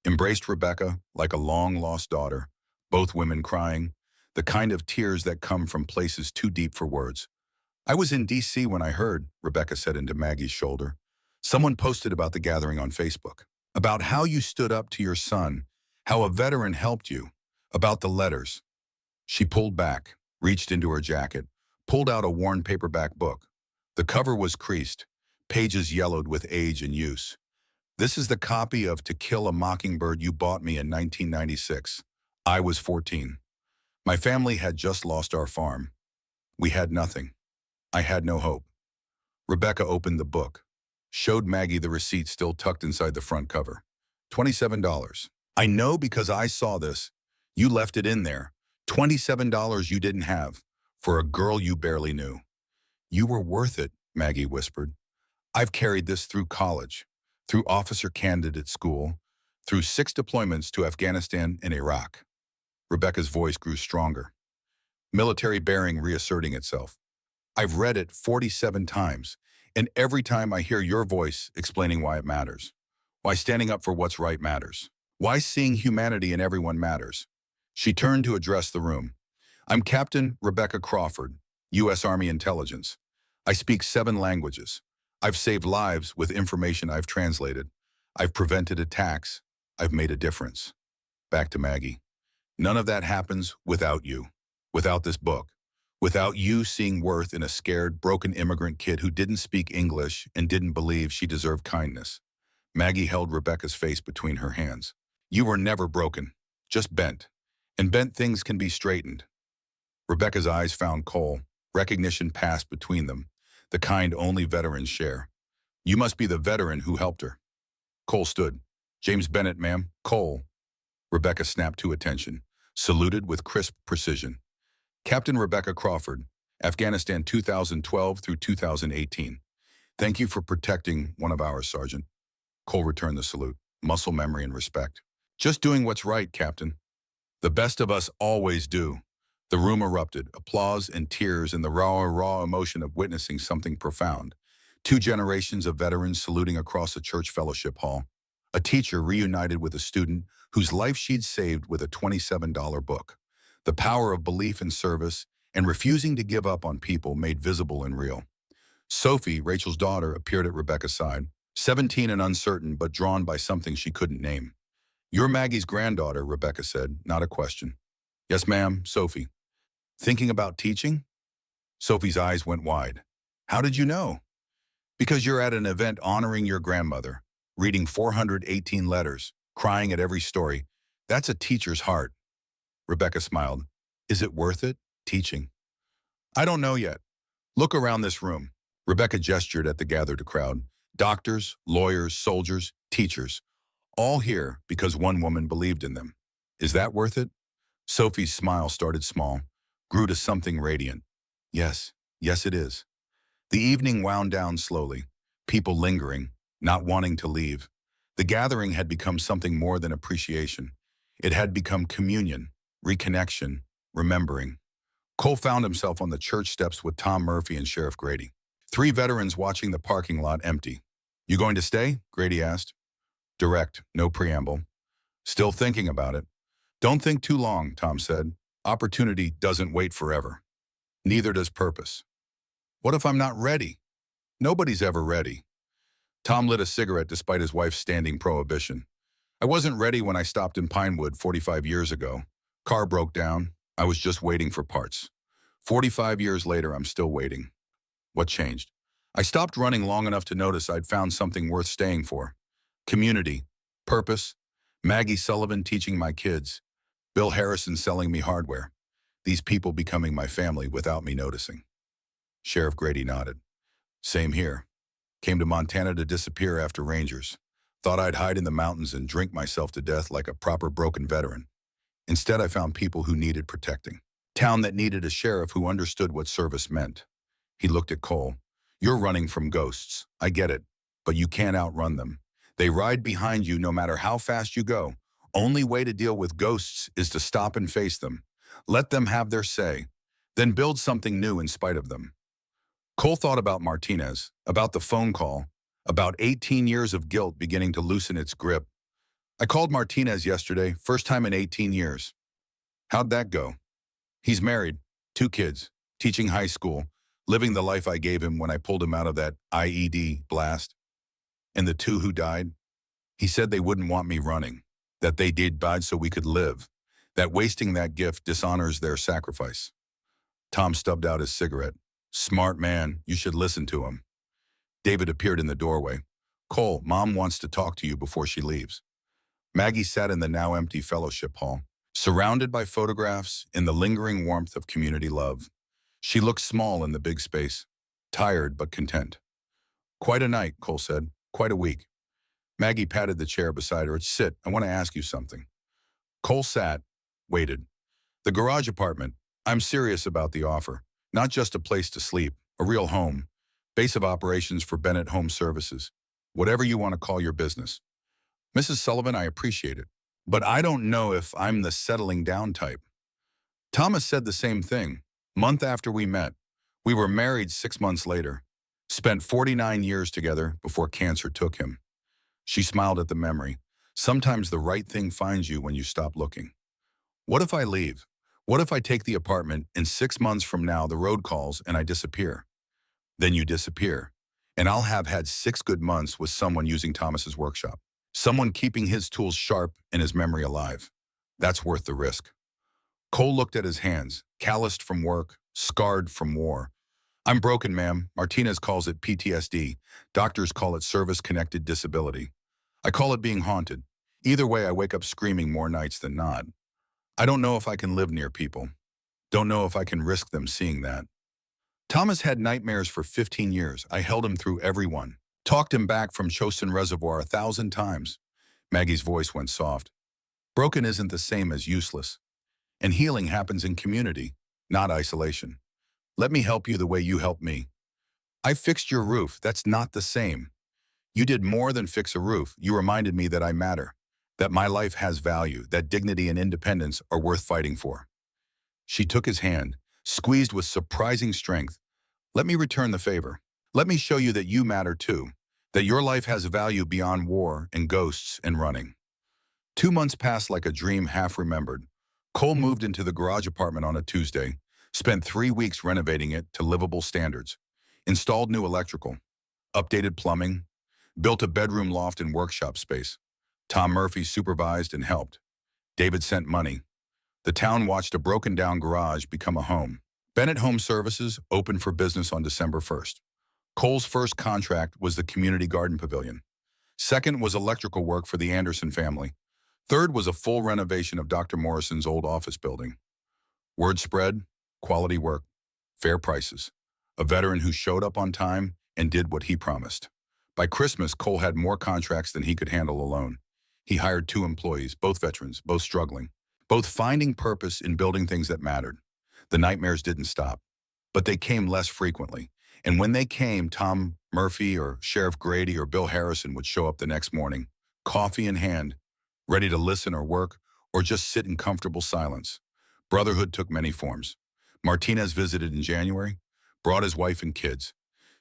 embraced Rebecca like a long-lost daughter, both women crying, the kind of tears that come from places too deep for words. "I was in D.C. when I heard," Rebecca said into Maggie's shoulder. "Someone posted about the gathering on Facebook, about how you stood up to your son, how a veteran helped you, about the letters." She pulled back, reached into her jacket, pulled out a worn paperback book. The cover was creased, pages yellowed with age and use. "This is the copy of To Kill a Mockingbird you bought me in 1996. I was 14. My family had just lost our farm. We had nothing. I had no hope." Rebecca opened the book, showed Maggie the receipt still tucked inside the front cover. $27. "I know because I saw this. You left it in there. $27 you didn't have, for a girl you barely knew." "You were worth it," Maggie whispered. "I've carried this through college, through officer candidate school, through 6 deployments to Afghanistan and Iraq." Rebecca's voice grew stronger, military bearing reasserting itself. "I've read it 47 times, and every time I hear your voice explaining why it matters, why standing up for what's right matters, why seeing humanity in everyone matters." She turned to address the room. "I'm Captain Rebecca Crawford, U.S. Army Intelligence. I speak 7 languages. I've saved lives with information I've translated. I've prevented attacks. I've made a difference." Back to Maggie. "None of that happens without you, without this book, without you seeing worth in a scared, broken immigrant kid who didn't speak English and didn't believe she deserved kindness." Maggie held Rebecca's face between her hands. "You were never broken, just bent. And bent things can be straightened." Rebecca's eyes found Cole. Recognition passed between them, the kind only veterans share. "You must be the veteran who helped her." Cole stood. "James Bennett, ma'am. Cole." Rebecca snapped to attention, saluted with crisp precision. "Captain Rebecca Crawford, Afghanistan 2012 through 2018. Thank you for protecting one of ours, Sergeant." Cole returned the salute, muscle memory and respect. "Just doing what's right, Captain." "The best of us always do." The room erupted, applause and tears and the raw emotion of witnessing something profound. 2 generations of veterans saluting across a church fellowship hall. A teacher reunited with a student whose life she'd saved with a $27 book. The power of belief and service and refusing to give up on people made visible and real. Sophie, Rachel's daughter, appeared at Rebecca's side, 17 and uncertain but drawn by something she couldn't name. "You're Maggie's granddaughter," Rebecca said, not a question. "Yes, ma'am, Sophie." "Thinking about teaching?" Sophie's eyes went wide. "How did you know?" "Because you're at an event honoring your grandmother, reading 418 letters, crying at every story. That's a teacher's heart." Rebecca smiled. "Is it worth it, teaching?" "I don't know yet. Look around this room." Rebecca gestured at the gathered crowd. Doctors, lawyers, soldiers, teachers, all here because one woman believed in them. Is that worth it? Sophie's smile started small, grew to something radiant. Yes, yes it is. The evening wound down slowly, people lingering, not wanting to leave. The gathering had become something more than appreciation. It had become communion, reconnection, remembering. Cole found himself on the church steps with Tom Murphy and Sheriff Grady. Three veterans watching the parking lot empty. You going to stay? Grady asked. Direct, no preamble. Still thinking about it. Don't think too long, Tom said. Opportunity doesn't wait forever. Neither does purpose. What if I'm not ready? Nobody's ever ready. Tom lit a cigarette despite his wife's standing prohibition. I wasn't ready when I stopped in Pinewood 45 years ago. Car broke down. I was just waiting for parts. 45 years later, I'm still waiting. What changed? I stopped running long enough to notice I'd found something worth staying for. Community, purpose, Maggie Sullivan teaching my kids, Bill Harrison selling me hardware. These people becoming my family without me noticing. Sheriff Grady nodded. Same here. Came to Montana to disappear after Rangers. Thought I'd hide in the mountains and drink myself to death like a proper broken veteran. Instead, I found people who needed protecting. Town that needed a sheriff who understood what service meant. He looked at Cole. You're running from ghosts. I get it. But you can't outrun them. They ride behind you no matter how fast you go. Only way to deal with ghosts is to stop and face them. Let them have their say. Then build something new in spite of them. Cole thought about Martinez, about the phone call, about 18 years of guilt beginning to loosen its grip. I called Martinez yesterday, first time in 18 years. How'd that go? He's married, 2 kids, teaching high school, living the life I gave him when I pulled him out of that IED blast. And the 2 who died? He said they wouldn't want me running, that they did died so we could live, that wasting that gift dishonors their sacrifice. Tom stubbed out his cigarette. Smart man, you should listen to him. David appeared in the doorway. Cole, Mom wants to talk to you before she leaves. Maggie sat in the now empty fellowship hall, surrounded by photographs in the lingering warmth of community love. She looked small in the big space, tired but content. Quite a night, Cole said. Quite a week. Maggie patted the chair beside her. Sit, I want to ask you something. Cole sat, waited. The garage apartment. I'm serious about the offer. Not just a place to sleep, a real home. Base of operations for Bennett Home Services. Whatever you want to call your business. Mrs. Sullivan, I appreciate it. But I don't know if I'm the settling down type. Thomas said the same thing. Month after we met. We were married 6 months later. Spent 49 years together before cancer took him. She smiled at the memory. Sometimes the right thing finds you when you stop looking. What if I leave? What if I take the apartment and 6 months from now the road calls and I disappear? Then you disappear. And I'll have had 6 good months with someone using Thomas's workshop. Someone keeping his tools sharp and his memory alive. That's worth the risk. Cole looked at his hands, calloused from work, scarred from war. I'm broken, ma'am. Martinez calls it PTSD. Doctors call it service-connected disability. I call it being haunted. Either way, I wake up screaming more nights than not. I don't know if I can live near people. Don't know if I can risk them seeing that. Thomas had nightmares for 15 years. I held him through every one. Talked him back from Chosin Reservoir 1,000 times. Maggie's voice went soft. Broken isn't the same as useless. And healing happens in community, not isolation. Let me help you the way you helped me. I fixed your roof. That's not the same. You did more than fix a roof. You reminded me that I matter, that my life has value, that dignity and independence are worth fighting for. She took his hand, squeezed with surprising strength. Let me return the favor. Let me show you that you matter too, that your life has value beyond war and ghosts and running. 2 months passed like a dream half remembered. Cole moved into the garage apartment on a Tuesday, spent 3 weeks renovating it to livable standards, installed new electrical, updated plumbing, built a bedroom loft and workshop space. Tom Murphy supervised and helped. David sent money. The town watched a broken-down garage become a home. Bennett Home Services opened for business on December 1st. Cole's first contract was the community garden pavilion. Second was electrical work for the Anderson family. Third was a full renovation of Dr. Morrison's old office building. Word spread, quality work, fair prices. A veteran who showed up on time and did what he promised. By Christmas, Cole had more contracts than he could handle alone. He hired 2 employees, both veterans, both struggling, both finding purpose in building things that mattered. The nightmares didn't stop, but they came less frequently. And when they came, Tom Murphy or Sheriff Grady or Bill Harrison would show up the next morning, coffee in hand, ready to listen or work or just sit in comfortable silence. Brotherhood took many forms. Martinez visited in January, brought his wife and kids.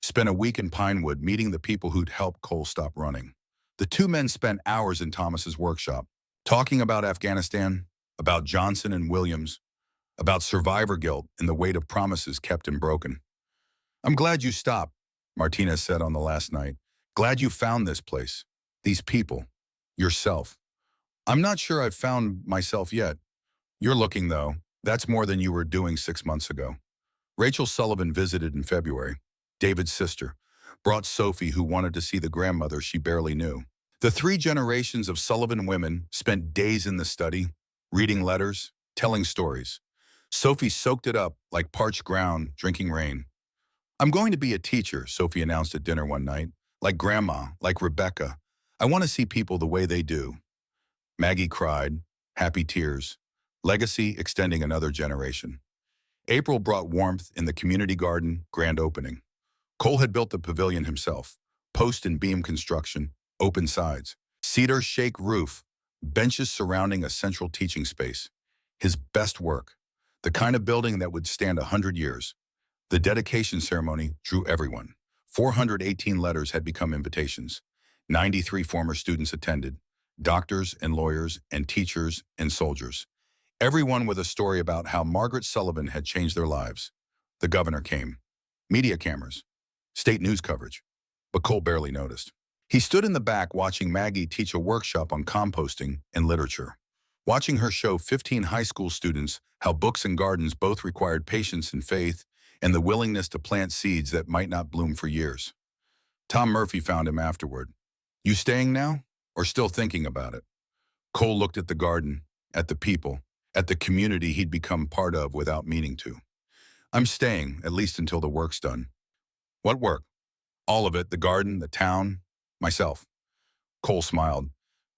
spent a week in Pinewood meeting the people who'd helped Cole stop running. The two men spent hours in Thomas's workshop, talking about Afghanistan, about Johnson and Williams, about survivor guilt and the weight of promises kept and broken. "I'm glad you stopped," Martinez said on the last night. "Glad you found this place, these people, yourself. I'm not sure I've found myself yet. You're looking, though. That's more than you were doing 6 months ago." Rachel Sullivan visited in February. David's sister brought Sophie, who wanted to see the grandmother she barely knew. The 3 generations of Sullivan women spent days in the study, reading letters, telling stories. Sophie soaked it up like parched ground, drinking rain. "I'm going to be a teacher," Sophie announced at dinner one night. "Like Grandma, like Rebecca. I want to see people the way they do." Maggie cried, happy tears. Legacy extending another generation. April brought warmth in the community garden grand opening. Cole had built the pavilion himself. Post and beam construction, open sides, cedar shake roof, benches surrounding a central teaching space. His best work. The kind of building that would stand 100 years. The dedication ceremony drew everyone. 418 letters had become invitations. 93 former students attended. Doctors and lawyers and teachers and soldiers. Everyone with a story about how Margaret Sullivan had changed their lives. The governor came. Media cameras. State news coverage. But Cole barely noticed. He stood in the back watching Maggie teach a workshop on composting and literature. Watching her show 15 high school students how books and gardens both required patience and faith and the willingness to plant seeds that might not bloom for years. Tom Murphy found him afterward. "You staying now, or still thinking about it?" Cole looked at the garden, at the people, at the community he'd become part of without meaning to. "I'm staying, at least until the work's done." "What work?" "All of it, the garden, the town, myself." Cole smiled.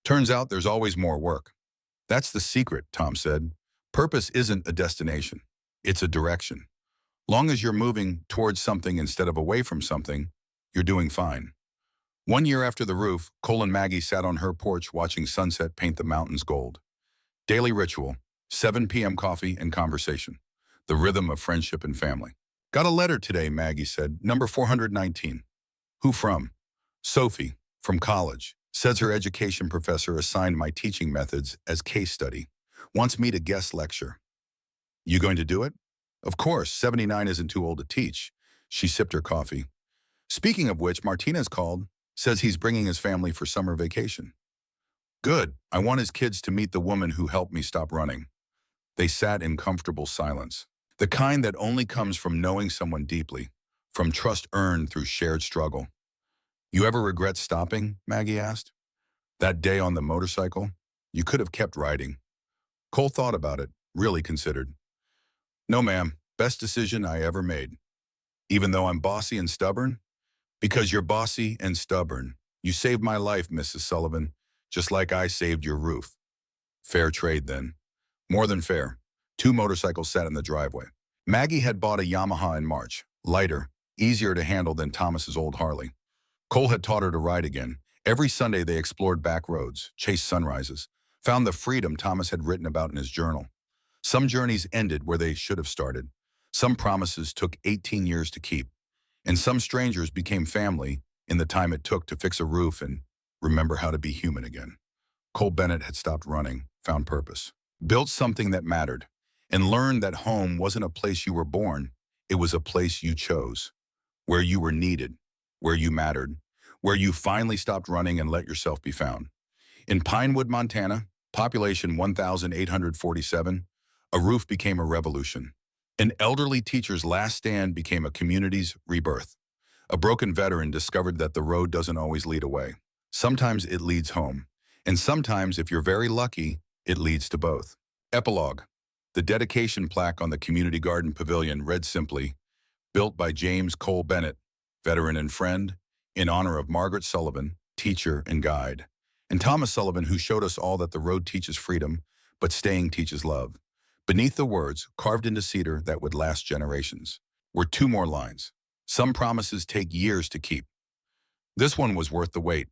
"Turns out there's always more work." "That's the secret," Tom said. "Purpose isn't a destination. It's a direction. Long as you're moving towards something instead of away from something, you're doing fine." 1 year after the roof, Cole and Maggie sat on her porch watching sunset paint the mountains gold. Daily ritual, 7 p.m. coffee and conversation. The rhythm of friendship and family. "Got a letter today," Maggie said. "Number 419. "Who from?" "Sophie, from college. Says her education professor assigned my teaching methods as case study. Wants me to guest lecture." "You going to do it?" "Of course, 79 isn't too old to teach." She sipped her coffee. "Speaking of which, Martinez called. Says he's bringing his family for summer vacation." "Good. I want his kids to meet the woman who helped me stop running." They sat in comfortable silence. The kind that only comes from knowing someone deeply, from trust earned through shared struggle. "You ever regret stopping?" Maggie asked. "That day on the motorcycle? You could have kept riding." Cole thought about it, really considered. "No, ma'am. Best decision I ever made." "Even though I'm bossy and stubborn?" "Because you're bossy and stubborn. You saved my life, Mrs. Sullivan, just like I saved your roof." "Fair trade, then." "More than fair." 2 motorcycles sat in the driveway. Maggie had bought a Yamaha in March, lighter, easier to handle than Thomas's old Harley. Cole had taught her to ride again. Every Sunday they explored back roads, chased sunrises, found the freedom Thomas had written about in his journal. Some journeys ended where they should have started. Some promises took 18 years to keep. And some strangers became family in the time it took to fix a roof and remember how to be human again. Cole Bennett had stopped running, found purpose, built something that mattered, and learned that home wasn't a place you were born, it was a place you chose, where you were needed, where you mattered, where you finally stopped running and let yourself be found. In Pinewood, Montana, population 1,847, a roof became a revolution. An elderly teacher's last stand became a community's rebirth. A broken veteran discovered that the road doesn't always lead away. Sometimes it leads home. And sometimes, if you're very lucky, it leads to both. Epilogue. The dedication plaque on the community garden pavilion read simply, "Built by James Cole Bennett, veteran and friend, in honor of Margaret Sullivan, teacher and guide, and Thomas Sullivan, who showed us all that the road teaches freedom, but staying teaches love." Beneath the words, carved into cedar that would last generations, were 2 more lines. "Some promises take years to keep." This one was worth the wait.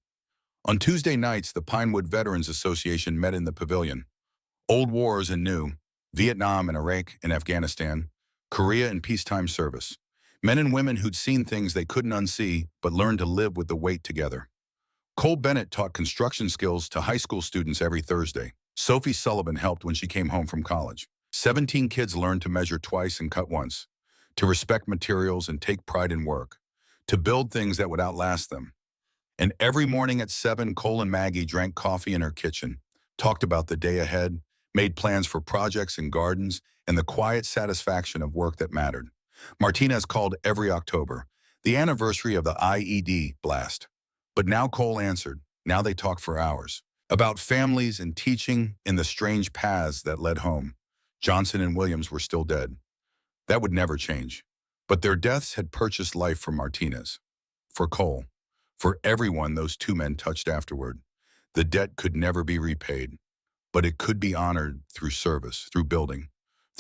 On Tuesday nights, the Pinewood Veterans Association met in the pavilion. Old wars and new, Vietnam and Iraq and Afghanistan, Korea and peacetime service. Men and women who'd seen things they couldn't unsee, but learned to live with the weight together. Cole Bennett taught construction skills to high school students every Thursday. Sophie Sullivan helped when she came home from college. 17 kids learned to measure twice and cut once, to respect materials and take pride in work, to build things that would outlast them. And every morning at 7, Cole and Maggie drank coffee in her kitchen, talked about the day ahead, made plans for projects and gardens, and the quiet satisfaction of work that mattered. Martinez called every October, the anniversary of the IED blast. But now Cole answered. Now they talked for hours. About families and teaching in the strange paths that led home. Johnson and Williams were still dead. That would never change. But their deaths had purchased life for Martinez. For Cole. For everyone those two men touched afterward. The debt could never be repaid. But it could be honored through service, through building,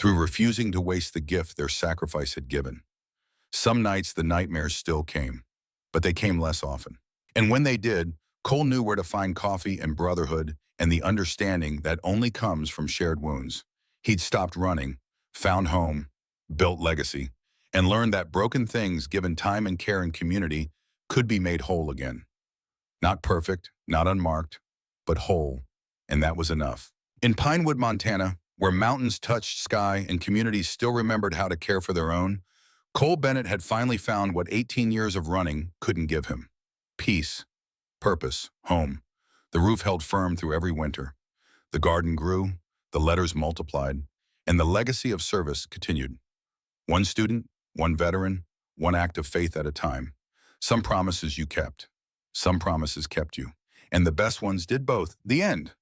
through refusing to waste the gift their sacrifice had given. Some nights the nightmares still came, but they came less often. And when they did, Cole knew where to find coffee and brotherhood and the understanding that only comes from shared wounds. He'd stopped running, found home, built legacy, and learned that broken things given time and care and community could be made whole again. Not perfect, not unmarked, but whole, and that was enough. In Pinewood, Montana, where mountains touched sky and communities still remembered how to care for their own, Cole Bennett had finally found what 18 years of running couldn't give him. Peace, purpose, home. The roof held firm through every winter. The garden grew, the letters multiplied, and the legacy of service continued. One student, one veteran, one act of faith at a time. Some promises you kept. Some promises kept you. And the best ones did both. The end.